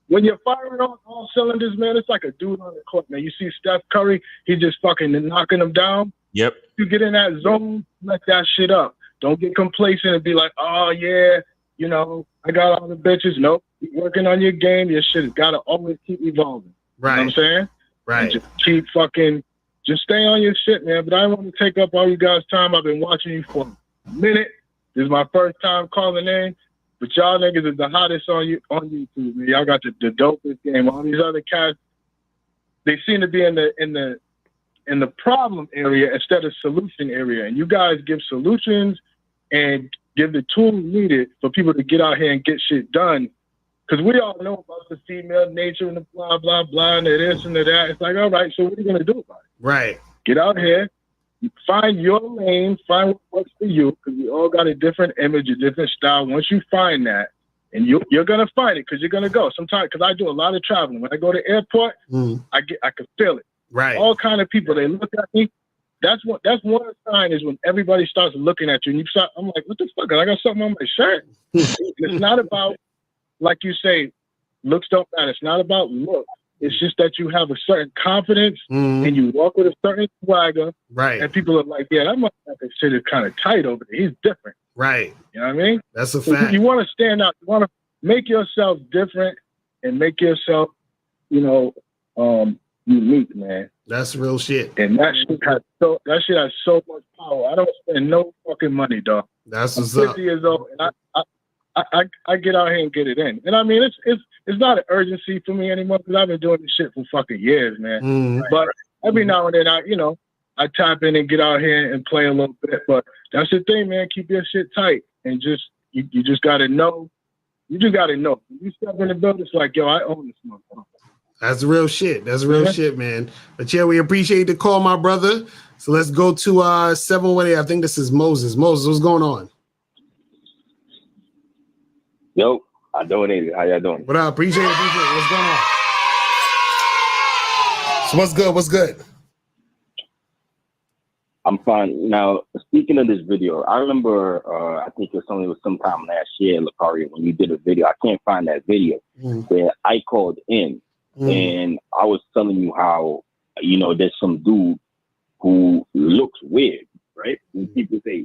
when you're firing on all cylinders, man, it's like a dude on the court, man. You see Steph Curry, he's just fucking knocking them down. Yep. You get in that zone, let that shit up. Don't get complacent and be like, oh yeah, you know, I got all the bitches. Nope. Keep working on your game. Your shit has got to always keep evolving. Right. You know what I'm saying? Right. And just stay on your shit, man. But I don't want to take up all you guys' time. I've been watching you for a minute. This is my first time calling in. But y'all niggas is the hottest on YouTube, man. Y'all got the dopest game. All these other cats, they seem to be in the problem area instead of solution area. And you guys give solutions and give the tools needed for people to get out here and get shit done. Because we all know about the female nature and the blah, blah, blah, and the this and the that. It's like, all right, so what are you going to do about it? Right. Get out here, find your lane, find what works for you, because we all got a different image, a different style. Once you find that, and you're going to find it because you're going to go. Sometimes, because I do a lot of traveling. When I go to the airport, I can feel it. Right. All kind of people, they look at me. That's one sign is when everybody starts looking at you and I'm like, what the fuck? I got something on my shirt. It's not about, like you say, looks don't matter. It's not about look. It's just that you have a certain confidence and you walk with a certain swagger. Right. And people are like, yeah, that motherfucker shit is kind of tight over there. He's different. Right. You know what I mean? That's a So fact. you want to stand out. You want to make yourself different and make yourself, unique, man. That's real shit. And that shit has so much power. I don't spend no fucking money, dog. That's I'm what's 50 up. years old, and I get out here and get it in. And I mean, it's not an urgency for me anymore because I've been doing this shit for fucking years, man. But every now and then, I tap in and get out here and play a little bit. But that's the thing, man. Keep your shit tight and you just gotta know. You just gotta know. When you step in the building, it's like, yo, I own this motherfucker. That's real shit. That's real shit, man. But yeah, we appreciate the call, my brother. So let's go to 718. I think this is Moses. Moses, what's going on? Yo, I donated. How y'all doing? What up? Appreciate it. What's going on? So what's good? What's good? I'm fine. Now, speaking of this video, I remember, I think it was sometime last year, Lakaria, when you did a video. I can't find that video where I called in and I was telling you how, there's some dude who looks weird, right? And people say,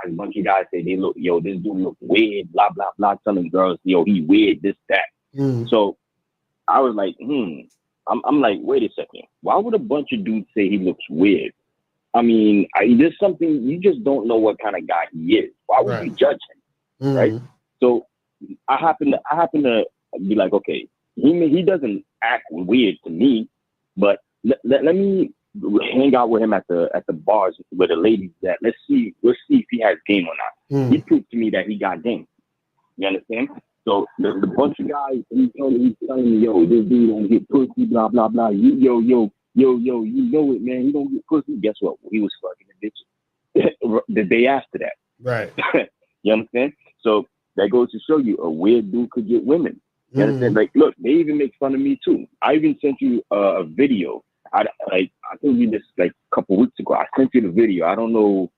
a bunch of guys say, this dude look weird, blah, blah, blah, telling girls, he weird, this, that. So I was like, I'm like, wait a second. Why would a bunch of dudes say he looks weird? I mean, there's something, you just don't know what kind of guy he is. Why would you judge him, right? So I happen to be like, okay, he doesn't act weird to me, but let me hang out with him at the bars with the ladies. That let's see if he has game or not. He proved to me that he got game. You understand? So the bunch of guys, he's telling me, yo, this dude don't get pussy, blah blah blah. Yo, you know it, man. He don't get pussy. Guess what? He was fucking the bitch the day after that. Right. You understand? So that goes to show you a weird dude could get women. You understand? Like, look, they even make fun of me too. I even sent you a video. I told you this like a couple weeks ago. I sent you the video. I don't know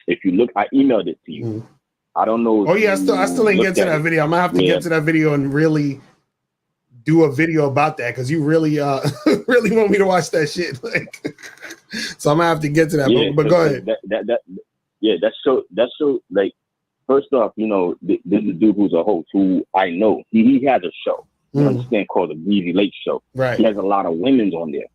if you look. I emailed it to you. I don't know. Oh yeah, I still didn't get to that video. I'm gonna have to get to that video and really do a video about that because you really really want me to watch that shit. Like, so I'm gonna have to get to that. Yeah, but go ahead. That's so like, first off, this is a dude who's a host who I know. He has a show. You understand, called the Breezy Lake Show. Right. He has a lot of women's on there.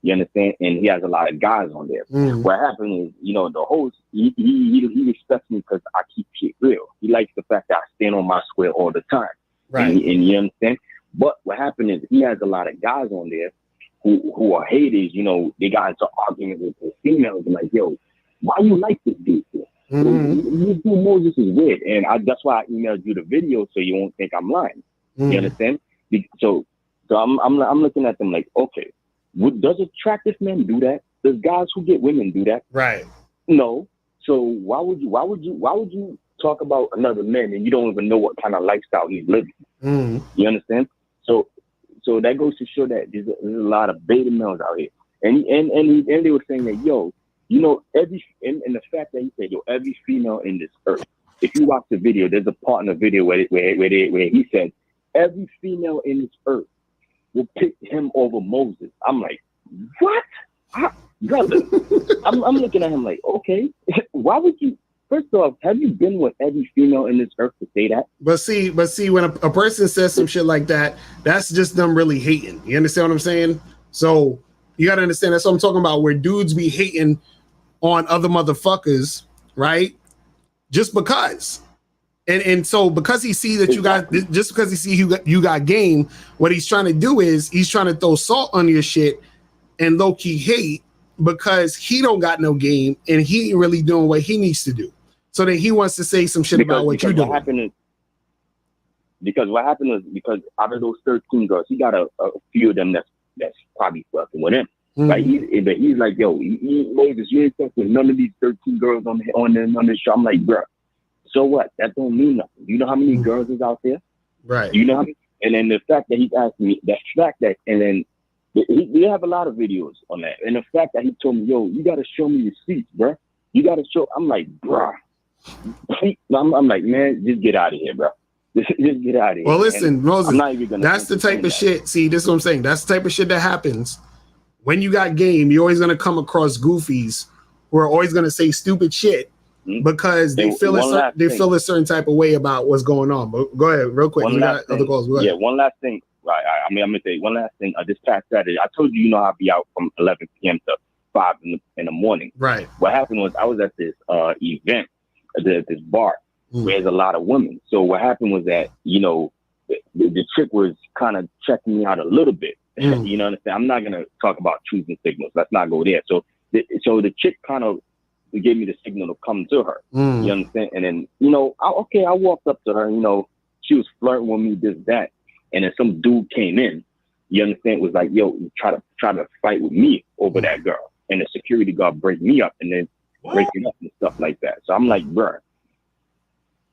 You understand? And he has a lot of guys on there. What happened is, the host, he respects me because I keep shit real. He likes the fact that I stand on my square all the time. Right. And you understand? But what happened is he has a lot of guys on there who are haters. They got into arguments with the females and like, yo, why you like this dude? This dude Moses is weird. And that's why I emailed you the video so you won't think I'm lying. You understand? So I'm looking at them like, okay, does attractive men do that? Does guys who get women do that? Right. No. So why would you talk about another man and you don't even know what kind of lifestyle he's living? You understand? So that goes to show that there's a lot of beta males out here. And they were saying that, yo, every and the fact that he said, yo, every female in this earth. If you watch the video, there's a part in the video where he said, every female in this earth will pick him over Moses. I'm like, what? Brother, I'm looking at him like, okay, why would you? First off, have you been with every female in this earth to say that? But see, when a person says some shit like that, that's just them really hating. You understand what I'm saying? So you gotta understand that's what I'm talking about. Where dudes be hating on other motherfuckers, right? Just because. And so because he see that you got, just because he see you got game, what he's trying to do is he's trying to throw salt on your shit and low key hate because he don't got no game and he ain't really doing what he needs to do. So then he wants to say some shit about what you're doing. Because what happened is because out of those 13 girls, he got a few of them that's probably fucking with him. Mm-hmm. Like he's like, yo, Moses, you ain't fucking none of these 13 girls on the show. I'm like, bro. So what? That don't mean nothing. You know how many girls is out there? Right. You know how many? And then the fact that he's asking me, and then we have a lot of videos on that. And the fact that he told me, yo, you got to show me receipts, bro. You got to show. I'm like, bro. I'm like, man, just get out of here, bro. Just get out of here. Well, listen, Moses, I'm not even gonna that's the type of shit. See, this is what I'm saying. That's the type of shit that happens when you got game. You're always going to come across goofies who are always going to say stupid shit. Because they feel a certain type of way about what's going on. But go ahead, real quick. One last thing. Right. I'm gonna say one last thing. This past Saturday, I told you, I'll be out from 11 p.m. to 5 in the morning. Right. What happened was I was at this event at this bar where there's a lot of women. So what happened was that the chick was kind of checking me out a little bit. You know what I'm saying? I'm not gonna talk about truth and signals. Let's not go there. So the chick kind of gave me the signal to come to her. You understand? And then, I walked up to her, she was flirting with me, this, that. And then some dude came in, you understand, was like, yo, try to fight with me over that girl. And the security guard break me up and then breaking up and stuff like that. So I'm like, bruh.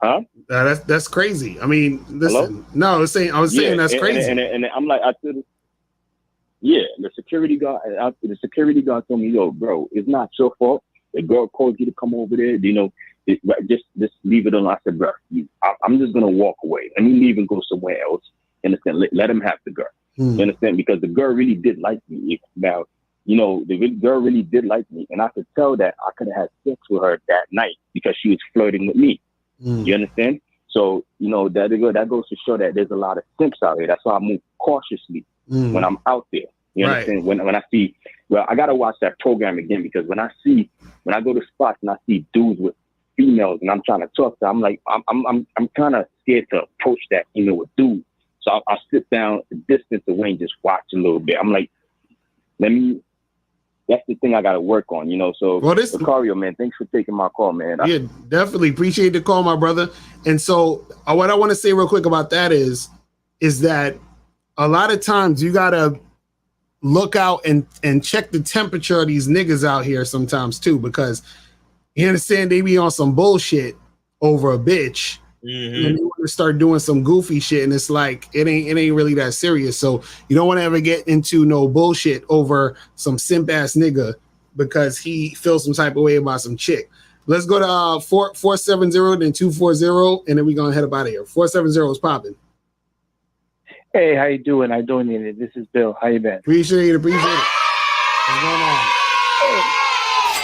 Huh? That's crazy. I mean, listen, Hello? I was saying that's crazy. And I'm like, the security guard told me, yo, bro, it's not your fault. The girl called you to come over there. Just leave it alone. I said, bro, I'm just gonna walk away. Let me leave and go somewhere else. Understand? Let him have the girl. You understand? Because the girl really did like me. Now, the girl really did like me, and I could tell that I could have had sex with her that night because she was flirting with me. You understand? So that goes to show that there's a lot of simps out here. That's why I move cautiously when I'm out there. You understand? When I see, I gotta watch that program again because when I go to spots and I see dudes with females and I'm trying to talk to, I'm like, I'm kind of scared to approach that female with dudes. So I'll sit down a distance away and just watch a little bit. I'm like, that's the thing I got to work on, So, Lucario, man, thanks for taking my call, man. Yeah, definitely appreciate the call, my brother. And so, what I want to say real quick about that is that a lot of times you gotta look out and check the temperature of these niggas out here sometimes too, because you understand they be on some bullshit over a bitch. And they want to start doing some goofy shit, and it's like it ain't really that serious. So you don't want to ever get into no bullshit over some simp ass nigga because he feels some type of way about some chick. Let's go to 470 then 240, and then we gonna head up out of here. 470 is popping. Hey, how you doing? This is Bill. How you been? Appreciate it. What's going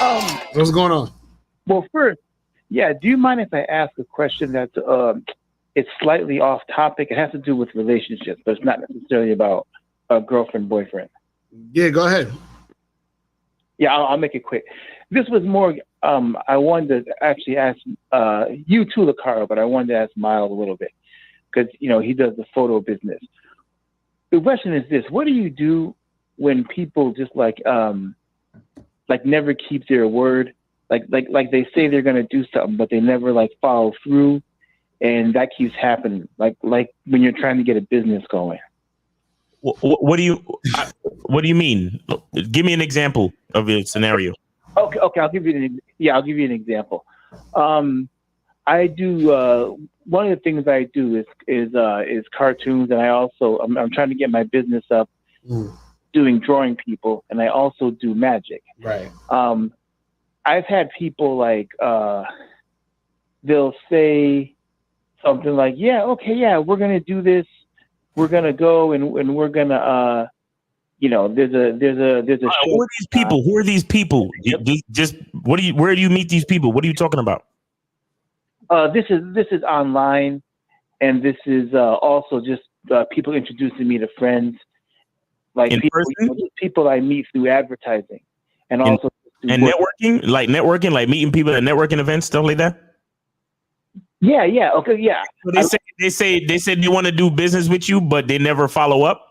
on? What's going on? Well, first, do you mind if I ask a question that's it's slightly off topic? It has to do with relationships, but it's not necessarily about a girlfriend, boyfriend. Yeah, go ahead. Yeah, I'll make it quick. This was more, I wanted to actually ask you too, Lucario, but I wanted to ask Miles a little bit because, he does the photo business. The question is this: what do you do when people just like never keep their word? Like they say they're gonna do something, but they never follow through, and that keeps happening. Like when you're trying to get a business going. What do you mean? Give me an example of a scenario. Okay. I'll give you an example. I do one of the things I do is cartoons, and I'm trying to get my business up doing drawing people, and I also do magic. Right. I've had people they'll say something like, we're gonna do this we're gonna go and we're gonna there's a show. Who are these people? Who are these people? Just where do you meet these people? What are you talking about? This is online, and this is also just people introducing me to friends, like people I meet through advertising, and also networking, like meeting people at networking events, stuff like that. Yeah, okay, yeah. So they said they want to do business with you, but they never follow up.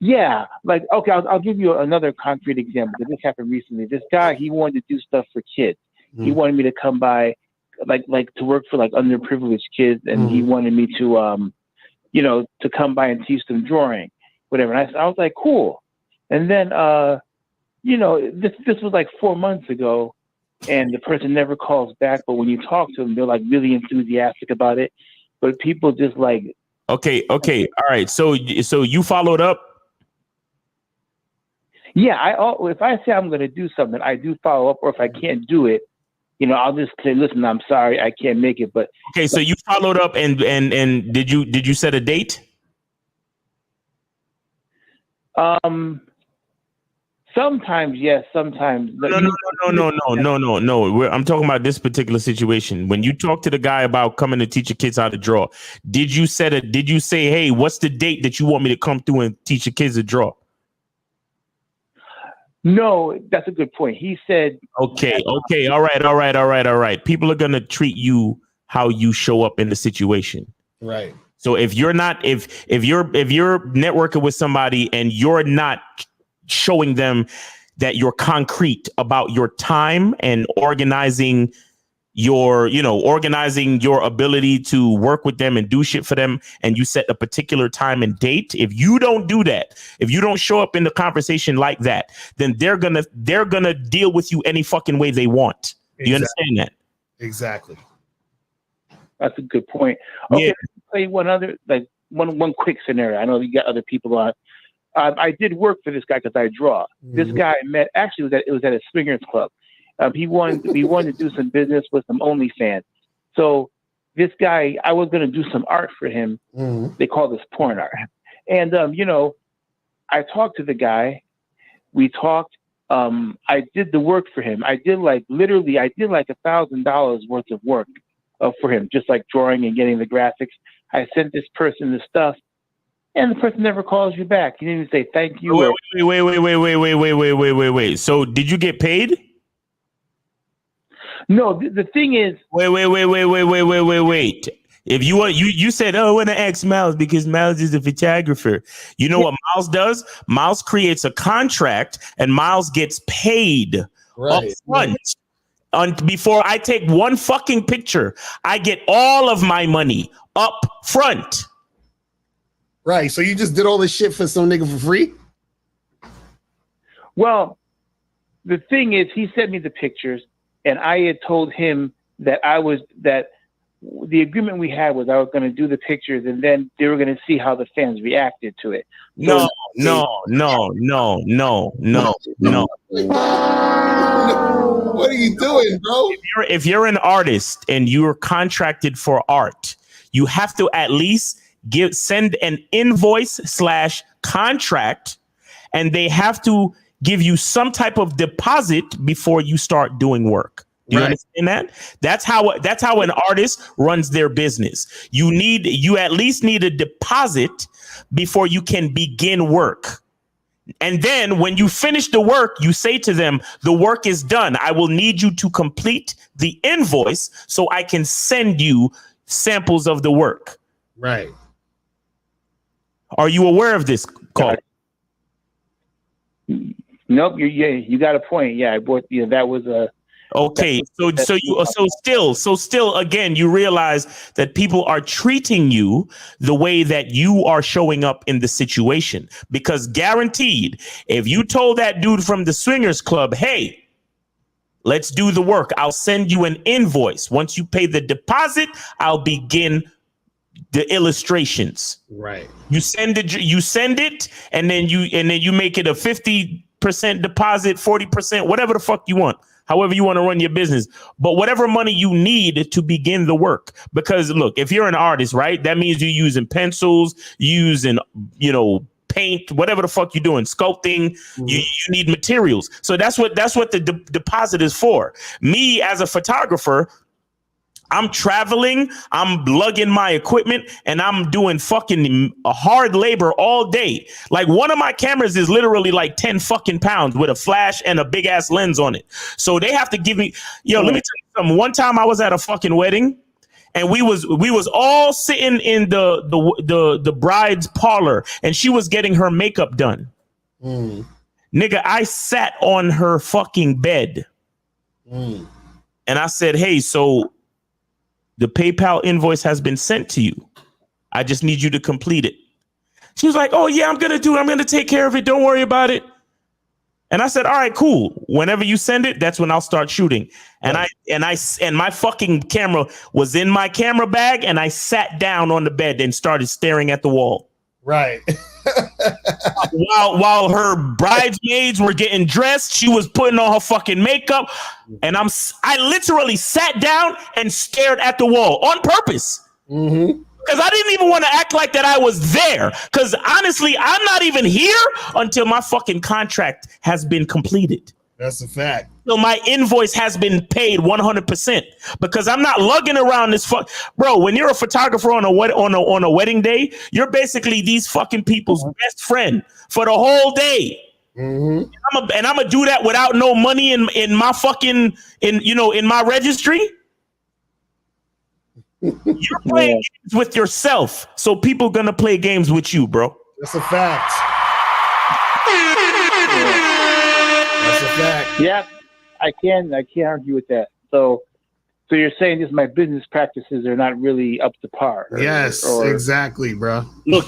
Yeah, like okay, I'll give you another concrete example. This happened recently. This guy, he wanted to do stuff for kids. He wanted me to come by, like to work for like underprivileged kids, and he wanted me to to come by and teach them drawing, whatever. And I was like, cool. And then this was like 4 months ago, and the person never calls back. But when you talk to them, they're like really enthusiastic about it. But people just like okay, all right. So you followed up. Yeah, if I say I'm going to do something, I do follow up. Or if I can't do it, I'll just say, listen, I'm sorry, I can't make it. But okay, so you followed up, and did you set a date? Sometimes yes, sometimes no. I'm talking about this particular situation. When you talk to the guy about coming to teach your kids how to draw, did you say, hey, what's the date that you want me to come through and teach your kids to draw? No, that's a good point. He said, okay. All right. People are going to treat you how you show up in the situation. Right. So if you're networking with somebody and you're not showing them that you're concrete about your time and organizing your ability to work with them and do shit for them, and you set a particular time and date, if you don't do that, if you don't show up in the conversation like that, then they're gonna deal with you any fucking way they want. Do you understand that? Exactly. That's a good point. Okay, let me play one other, like one quick scenario. I know you got other people on. I did work for this guy because I draw. This guy it was at a swingers club. He wanted to do some business with some OnlyFans. So this guy, I was going to do some art for him. They call this porn art. And, I talked to the guy. We talked. I did the work for him. I did like $1,000 worth of work for him, just like drawing and getting the graphics. I sent this person the stuff, and the person never calls you back. You didn't even say thank you. Wait. So did you get paid? No, the thing is, wait. If you said, I want to ask Miles because Miles is a photographer. You know what Miles does? Miles creates a contract, and Miles gets paid up front. Before I take one fucking picture, I get all of my money up front. Right. So you just did all this shit for some nigga for free? Well, the thing is, he sent me the pictures, and I had told him that the agreement we had was I was going to do the pictures, and then they were going to see how the fans reacted to it. No. What are you doing, bro? If you're an artist and you're contracted for art, you have to at least send an invoice /contract, and they have to give you some type of deposit before you start doing work. Do you understand that? That's how an artist runs their business. You at least need a deposit before you can begin work. And then when you finish the work, you say to them, the work is done. I will need you to complete the invoice so I can send you samples of the work. Right. Are you aware of this, Carl? Nope. You got a point. Yeah, I bought. That was a. Okay, so still again, you realize that people are treating you the way that you are showing up in the situation, because guaranteed, if you told that dude from the swingers club, hey, let's do the work, I'll send you an invoice. Once you pay the deposit, I'll begin the illustrations. Right. You send it, and then you make it a 50% deposit, 40%, whatever the fuck you want. however you want to run your business, but whatever money you need to begin the work. Because look, if you're an artist, right, that means you're using pencils, using, paint, whatever the fuck you're doing, sculpting, you need materials. So that's what the deposit is for. Me as a photographer, I'm traveling, I'm lugging my equipment, and I'm doing fucking hard labor all day. Like one of my cameras is literally like 10 fucking pounds with a flash and a big ass lens on it. So they have to give me, let me tell you something. One time I was at a fucking wedding and we was all sitting in the bride's parlor and she was getting her makeup done. Nigga, I sat on her fucking bed and I said, hey, so the PayPal invoice has been sent to you. I just need you to complete it. She was like, oh yeah, I'm going to take care of it. Don't worry about it. And I said, all right, cool. Whenever you send it, that's when I'll start shooting. And my fucking camera was in my camera bag and I sat down on the bed and started staring at the wall. Right. while her bridesmaids were getting dressed, she was putting on her fucking makeup, and I literally sat down and stared at the wall on purpose. Because I didn't even want to act like that I was there. Because honestly, I'm not even here until my fucking contract has been completed. That's a fact. So my invoice has been paid 100% because I'm not lugging around this bro. When you're a photographer on a wedding day, you're basically these fucking people's best friend for the whole day. And I'm gonna do that without no money in my fucking in my registry. You're playing games with yourself, so people gonna play games with you, bro. That's a fact. That's a fact. Yeah, I can't argue with that. So you're saying this, my business practices are not really up to par. Yes, exactly, bro. Look,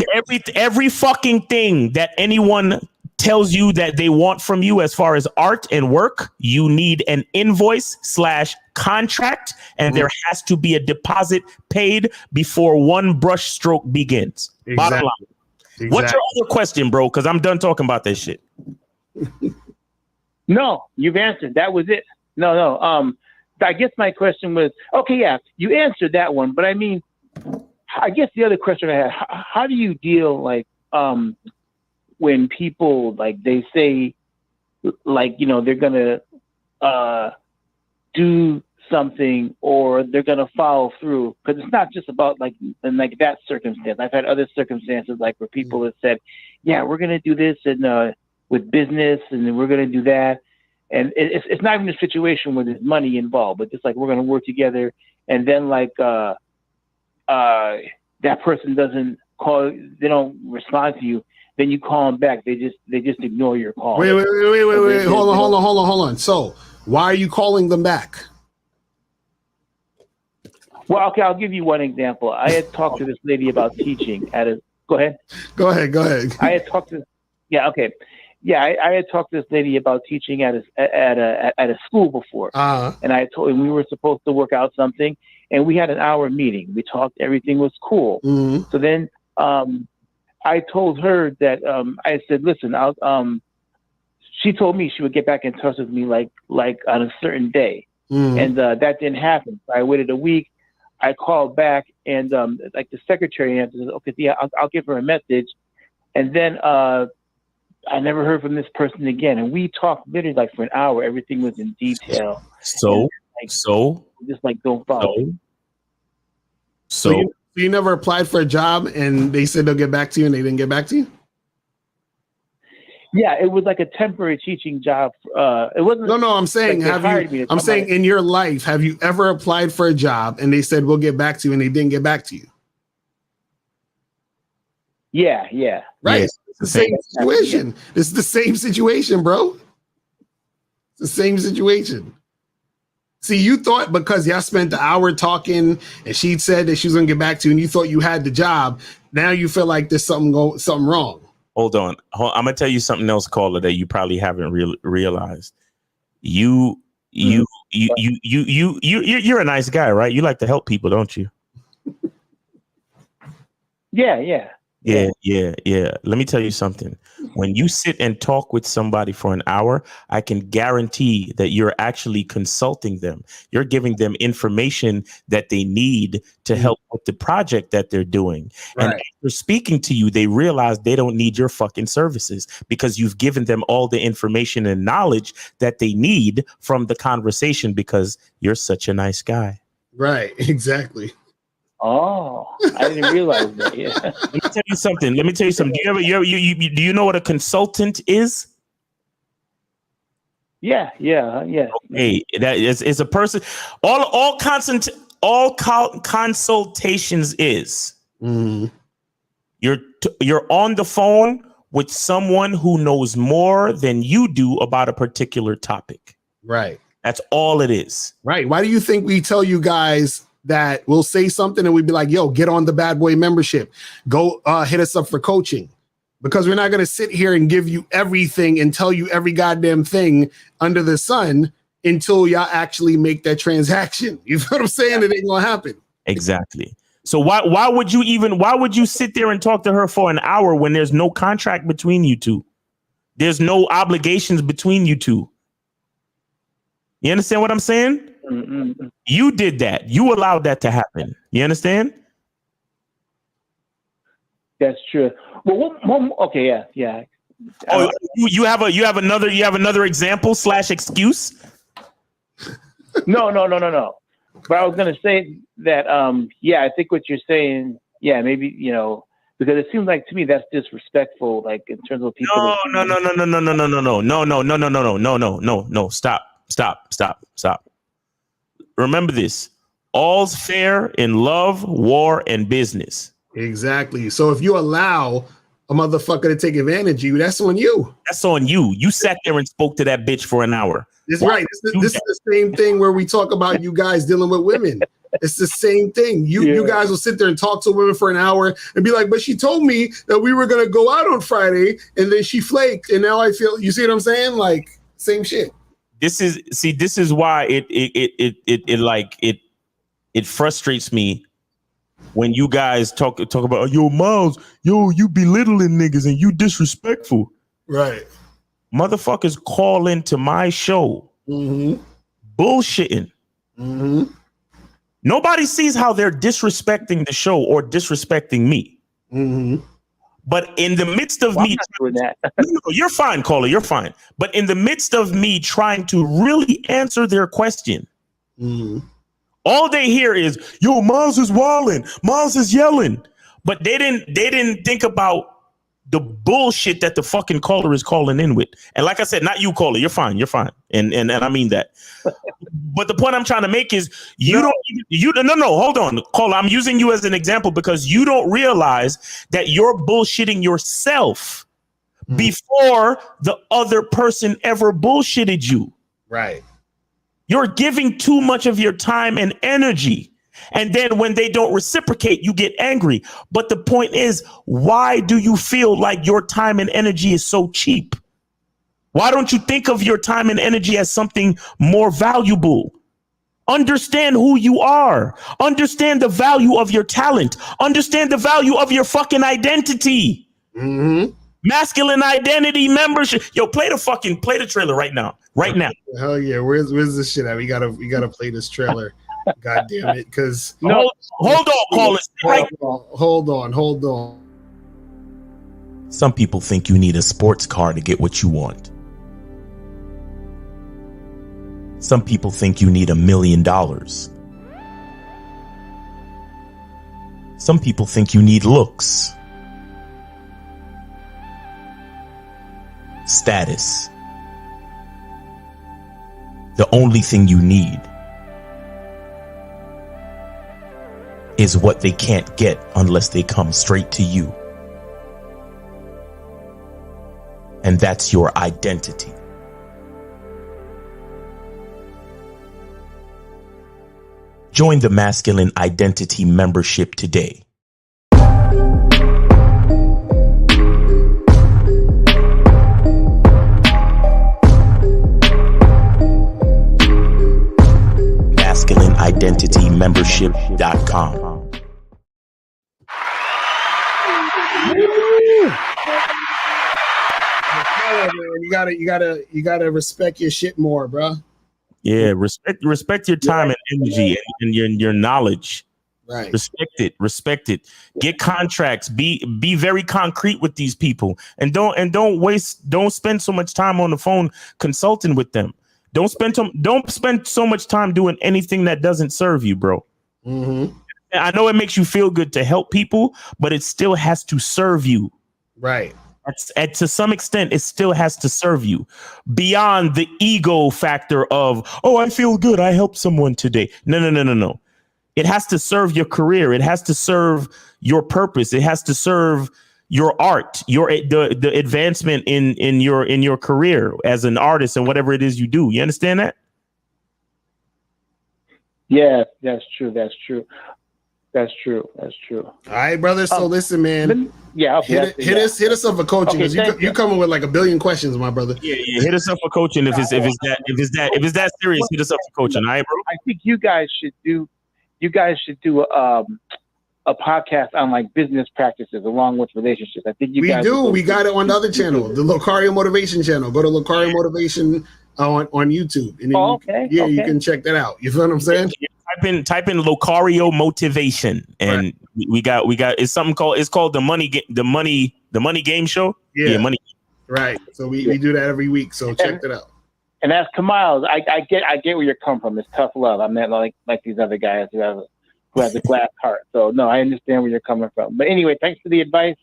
every fucking thing that anyone tells you that they want from you as far as art and work, you need an invoice/contract, and there has to be a deposit paid before one brush stroke begins. Exactly. Bottom line. Exactly. What's your other question, bro? Because I'm done talking about this shit. No, you've answered. That was it. No. I guess my question was, okay, yeah, you answered that one. But I mean, I guess the other question I had, how do you deal when people they say they're gonna do something or they're gonna follow through? Because it's not just about that circumstance. I've had other circumstances where people have said, yeah, we're gonna do this and with business and then we're gonna do that. And it's not even a situation where there's money involved, but just we're gonna work together, and then that person doesn't call, they don't respond to you, then you call them back. They just ignore your call. Wait. Hold on. So why are you calling them back? Well, okay, I'll give you one example. I had talked to this lady about teaching at a. Go ahead. Go ahead. I had talked to. Yeah. Okay. Yeah, I had talked to this lady about teaching at a school before, and I told her we were supposed to work out something, and we had an hour meeting. We talked, everything was cool. So then I told her that I said, listen, she told me she would get back in touch with me like on a certain day, and that didn't happen. So I waited a week. I called back, and the secretary answered, okay, yeah, I'll give her a message, and then. I never heard from this person again, and we talked literally for an hour. Everything was in detail. So just don't follow. So you never applied for a job, and they said they'll get back to you, and they didn't get back to you? Yeah, it was like a temporary teaching job. It wasn't. No. I'm saying, I'm saying in your life, have you ever applied for a job, and they said we'll get back to you, and they didn't get back to you? Yeah. Right. Yes. The same situation. It's the same situation, bro. It's the same situation. See, you thought because y'all spent the hour talking and she said that she was gonna get back to you and you thought you had the job. Now you feel like there's something wrong. Hold on. I'm gonna tell you something else, caller, that you probably haven't realized. You're a nice guy, right? You like to help people, don't you? Yeah. Yeah. Let me tell you something. When you sit and talk with somebody for an hour, I can guarantee that you're actually consulting them. You're giving them information that they need to help with the project that they're doing. And after speaking to you, they realize they don't need your fucking services because you've given them all the information and knowledge that they need from the conversation because you're such a nice guy. Right, exactly. Oh, I didn't realize that. Yeah. Let me tell you something. Do you know what a consultant is? Yeah. Hey, that is a person. All consultations is you're on the phone with someone who knows more than you do about a particular topic. Right. That's all it is. Right. Why do you think we tell you guys that we'll say something and we'd be like, yo, get on the Bad Boy membership. Go hit us up for coaching. Because we're not going to sit here and give you everything and tell you every goddamn thing under the sun until y'all actually make that transaction. You know what I'm saying? It ain't going to happen. Exactly. So why would you sit there and talk to her for an hour when there's no contract between you two? There's no obligations between you two. You understand what I'm saying? Mm-hmm. You did that. You allowed that to happen. You understand? That's true. Well, okay, yeah. Oh, you have another example / excuse? No. But I was gonna say that I think what you're saying, maybe, because it seems like to me that's disrespectful, like in terms of people. No. Stop. Remember this. All's fair in love, war, and business. Exactly. So if you allow a motherfucker to take advantage of you, that's on you. That's on you. You sat there and spoke to that bitch for an hour. That's right. This is the same thing where we talk about you guys dealing with women. It's the same thing. You guys will sit there and talk to women for an hour and be like, but she told me that we were going to go out on Friday and then she flaked. And now I feel, you see what I'm saying? Like, same shit. This is why it frustrates me when you guys talk about, yo, Miles, you belittling niggas and you disrespectful. Right. Motherfuckers call into my show bullshitting. Nobody sees how they're disrespecting the show or disrespecting me. But in the midst of me, no, you're fine, caller, you're fine. But in the midst of me trying to really answer their question, all they hear is, yo, Miles is wilding, Miles is yelling. But they didn't think about the bullshit that the fucking caller is calling in with. And like I said, not you, caller, you're fine. And I mean that. But the point I'm trying to make is no, hold on, caller, I'm using you as an example because you don't realize that you're bullshitting yourself before the other person ever bullshitted you. Right. You're giving too much of your time and energy. And then when they don't reciprocate, you get angry. But the point is, why do you feel like your time and energy is so cheap? Why don't you think of your time and energy as something more valuable? Understand who you are. Understand the value of your talent. Understand the value of your fucking identity. Masculine identity membership. Yo, play the trailer right now. Right now. Hell yeah. Where's this shit at? We gotta play this trailer. God damn it. Because hold on, call it. Hold on. Some people think you need a sports car to get what you want. Some people think you need $1 million. Some people think you need looks, status. The only thing you need is what they can't get unless they come straight to you. And that's your identity. Join the Masculine Identity membership today. MasculineIdentityMembership.com. man. You gotta respect your shit more, bro. Yeah, respect your time and energy and your knowledge. Right. Respect it. Get contracts. Be very concrete with these people, and don't spend so much time on the phone consulting with them. Don't spend so much time doing anything that doesn't serve you, bro. Mm-hmm. I know it makes you feel good to help people, but it still has to serve you. Right. To some extent, it still has to serve you beyond the ego factor of, oh, I feel good, I helped someone today. No. It has to serve your career. It has to serve your purpose. It has to serve your art, the advancement in your career as an artist and whatever it is you do. You understand that? Yeah, that's true. All right, brother. So listen, man. Hit us up for coaching. Okay, you coming with like a billion questions, my brother. Yeah. Hit us up for coaching if it's that serious. Hit us up for coaching. All right, bro. I think you guys should do a podcast on like business practices along with relationships. I think we got it on the other channel, the Locario Motivation channel. Go to Locario Motivation on YouTube, and you can check that out. You feel what I'm saying? Type in Locario Motivation, and we got it's called the money game show. Yeah, money. Right. So we do that every week. So check that out. And as Kamal, I get where you're coming from. It's tough love. I'm not like these other guys who has a glass heart. So no, I understand where you're coming from. But anyway, thanks for the advice,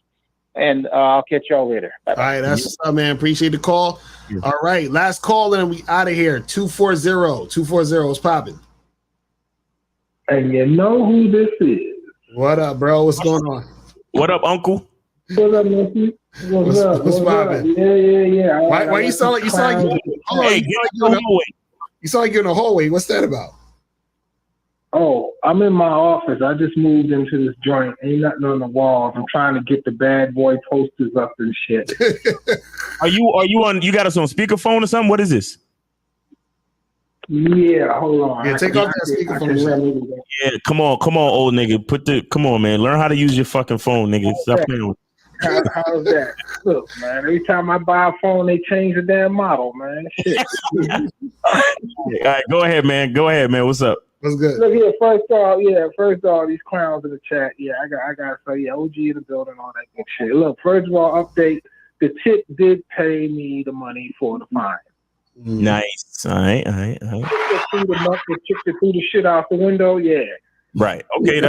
and I'll catch y'all later. Bye-bye. All right, that's what's up, man. Appreciate the call. Yeah. All right, last call, and we out of here. 240 is popping. And you know who this is. What up, bro? What's going on? What up, Uncle? What's up, nephew? What's popping? Yeah. Why you sound like you sound like you're in a hallway? What's that about? Oh, I'm in my office. I just moved into this joint. Ain't nothing on the walls. I'm trying to get the bad boy posters up and shit. Are you on? You got us on speakerphone or something? What is this? Yeah, hold on. Yeah, take off that speakerphone. Yeah, come on, old nigga. Come on, man. Learn how to use your fucking phone, nigga. Stop playing with. How's that? Look, man. Every time I buy a phone, they change the damn model, man. Shit. All right, go ahead, man. What's up? What's good? Look here. First of all, these clowns in the chat. Yeah, I got to say, OG in the building, all that good shit. Look, first of all, update. The chick did pay me the money for the fine. Nice. All right. The chick that threw the shit out the window. Yeah. Right. Okay.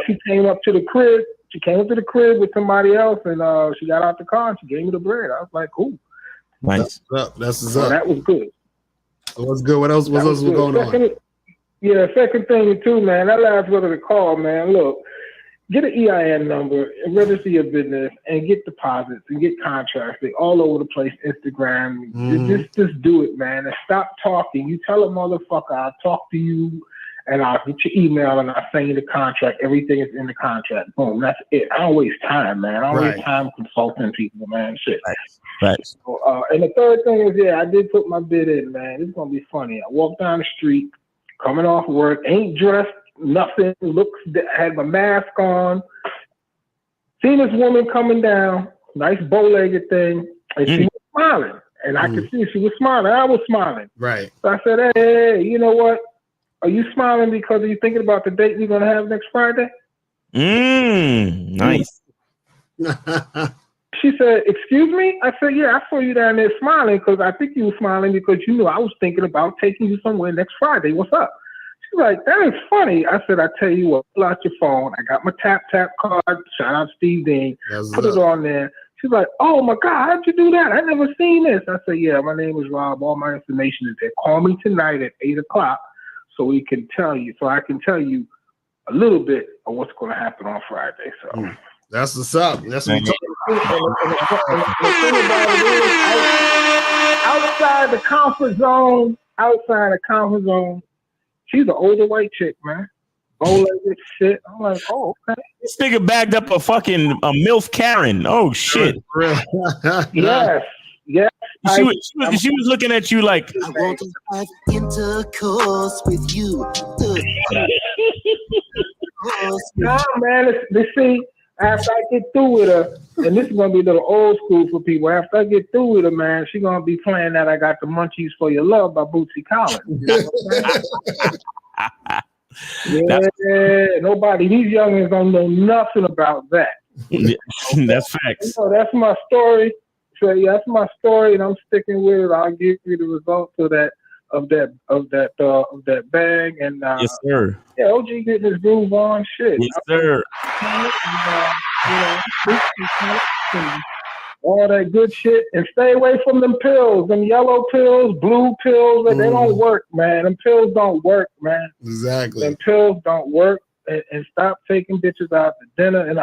She came up to the crib. With somebody else, and she got out the car and she gave me the bread. I was like, cool. Nice. That's what's so up. That was good. What's good? What else was going on? Yeah, second thing too, man. That last brother to call, man. Look, get an EIN number and register your business and get deposits and get contracts. They all over the place. Instagram. Just do it, man. And stop talking. You tell a motherfucker, I'll talk to you and I'll get your email and I'll send you the contract. Everything is in the contract. Boom. That's it. I don't waste time, man. I don't waste time consulting people, man. Shit. Right. So, and the third thing is, I did put my bid in, man. It's going to be funny. I walked down the street, coming off work, ain't dressed, nothing, had my mask on. Seen this woman coming down, nice bow-legged thing, and she was smiling. And I could see she was smiling. I was smiling. Right. So I said, hey, you know what? Are you smiling because are you thinking about the date we're going to have next Friday? Nice. She said, excuse me? I said, yeah, I saw you down there smiling because I think you were smiling because you knew I was thinking about taking you somewhere next Friday. What's up? She's like, that is funny. I said, I tell you what, pull out your phone. I got my tap card. Shout out Steve Dean. Put it on there. She's like, oh my God, how'd you do that? I never seen this. I said, yeah, my name is Rob. All my information is there. Call me tonight at 8:00 so I can tell you a little bit of what's going to happen on Friday. So that's what's up. That's what and the thing about it is, outside the comfort zone, she's an older white chick, man. Bow-legged shit. I'm like, oh, okay. This nigga bagged up a fucking MILF Karen. Oh shit. Yes. She was looking at you like, I want to have intercourse with you. Nah, man. They see, after I get through with her, And this is gonna be a little old school for people. After I get through with her, man, she gonna be playing that "I Got the Munchies for Your Love" by Bootsy Collins. You know what I'm saying? Yeah, nobody. These youngins don't know nothing about that. That's facts. So that's my story. So yeah, that's my story, and I'm sticking with it. I'll give you the results of that bag, and Yes, sir. yeah, OG getting his groove on. Shit. Yes, sir. All that good shit, and stay away from them pills, them yellow pills, blue pills. They don't work, man. Them pills don't work, man. Exactly. Them pills don't work. And stop taking bitches out to dinner. And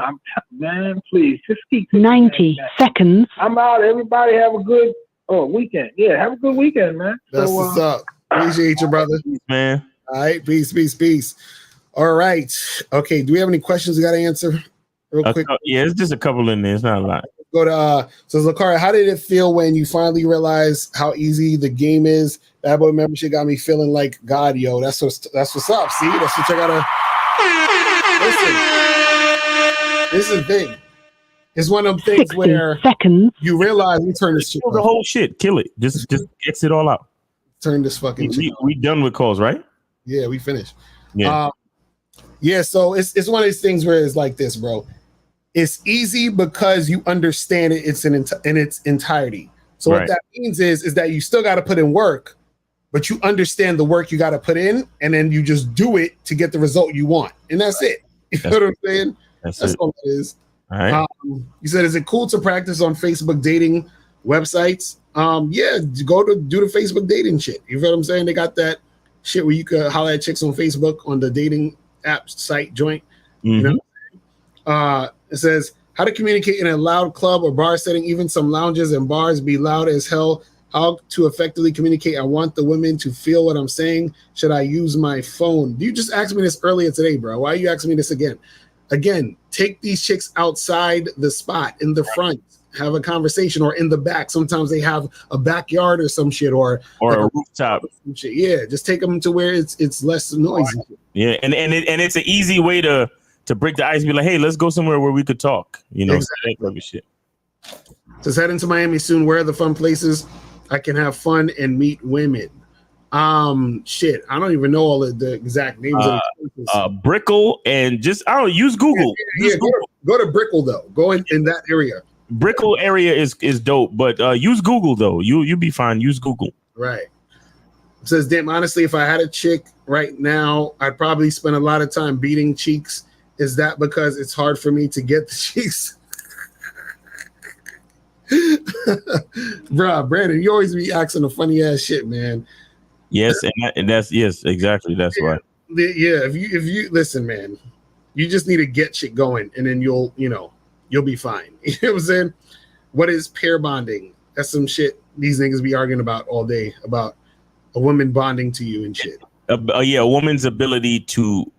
man, please, just keep 90 seconds. I'm out. Everybody have a good weekend. Yeah, have a good weekend, man. That's what's up. Appreciate you, brother. Peace, man. All right, peace. All right. Okay, do we have any questions we got to answer real quick? Yeah, it's just a couple in there. It's not a lot. Go to so Lakari, how did it feel when you finally realized how easy the game is? Bad Boy membership got me feeling like God, yo. That's what's up. See, that's what you gotta listen. This is the thing. It's one of them things where you realize we turn this shit kill the whole shit. Kill it. Just exit all out. Turn this fucking shit we done with calls, right? Yeah, we finished. Yeah. So it's one of these things where it's like this, bro. It's easy because you understand it. It's in its entirety. So what that means is that you still got to put in work, but you understand the work you got to put in, and then you just do it to get the result you want, and that's it. You know what I'm saying? That's all it is. All right. You said, is it cool to practice on Facebook dating websites? Yeah, go to do the Facebook dating shit. You feel what I'm saying? They got that shit where you could holler at chicks on Facebook on the dating app site joint. You know? It says, how to communicate in a loud club or bar setting. Even some lounges and bars be loud as hell. How to effectively communicate. I want the women to feel what I'm saying. Should I use my phone? You just asked me this earlier today, bro. Why are you asking me this again? Again, take these chicks outside the spot, in the front, have a conversation, or in the back. Sometimes they have a backyard or some shit, or like a rooftop. Shit. Yeah, just take them to where it's less noisy. Yeah, and it's an easy way to break the ice and be like, hey, let's go somewhere where we could talk. You know, exactly. Shit. Just heading to Miami soon. Where are the fun places I can have fun and meet women? Shit, I don't even know all of the exact names of the places. Brickell, and just use Google. Yeah, go to Brickell though. Go in that area. Brickell area is dope, but use Google though. You'll be fine. Use Google. Right. It says, damn, honestly, if I had a chick right now, I'd probably spend a lot of time beating cheeks. Is that because it's hard for me to get the cheeks? Bruh, Brandon, you always be asking the funny ass shit, man. Yes, and that's exactly. That's right. Yeah, if you listen, man, you just need to get shit going, and then you'll be fine. You know what I'm saying? What is pair bonding? That's some shit these niggas be arguing about all day, about a woman bonding to you and shit. Yeah, a woman's ability to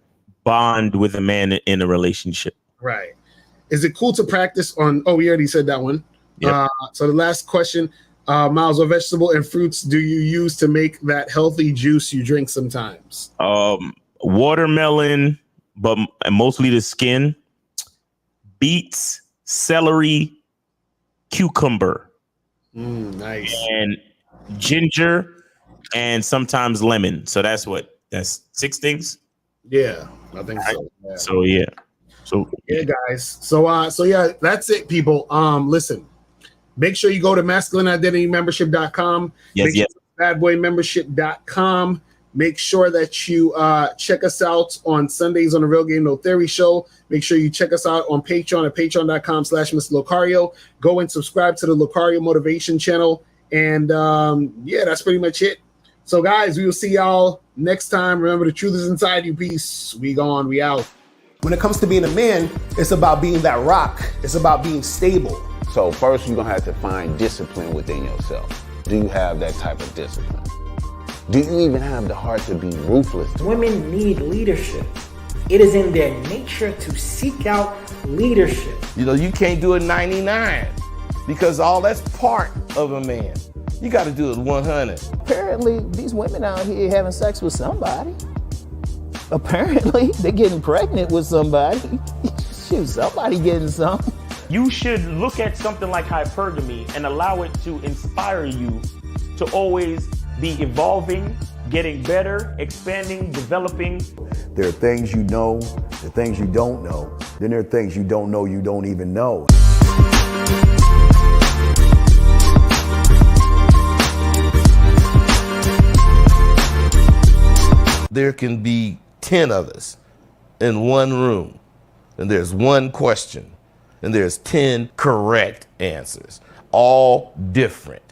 bond with a man in a relationship. Right. Is it cool to practice on? Oh, we already said that one. Yep. So the last question, Miles, what vegetable and fruits do you use to make that healthy juice you drink sometimes? Watermelon, but mostly the skin. Beets, celery, cucumber. Nice. And ginger, and sometimes lemon. So that's 6 things. Yeah, I think so. Yeah. So yeah. So yeah, guys. So yeah, that's it, people. Listen. Make sure you go to masculineidentitymembership.com. Yes. Badboymembership.com. Make sure that you check us out on Sundays on the Real Game No Theory Show. Make sure you check us out on Patreon at patreon.com/Mr. Locario. Go and subscribe to the Locario Motivation channel. And yeah, that's pretty much it. So guys, we will see y'all next time. Remember, the truth is inside you. Peace. We gone. We out. When it comes to being a man, it's about being that rock. It's about being stable. So first, you're going to have to find discipline within yourself. Do you have that type of discipline? Do you even have the heart to be ruthless? Women need leadership. It is in their nature to seek out leadership. You can't do it 99 because all that's part of a man. You got to do it 100. Apparently, these women out here having sex with somebody. Apparently, they're getting pregnant with somebody. Shoot, somebody getting something. You should look at something like hypergamy and allow it to inspire you to always be evolving, getting better, expanding, developing. There are things you know, there are things you don't know. Then there are things you don't know you don't even know. There can be 10 of us in one room, and there's one question, and there's 10 correct answers, all different.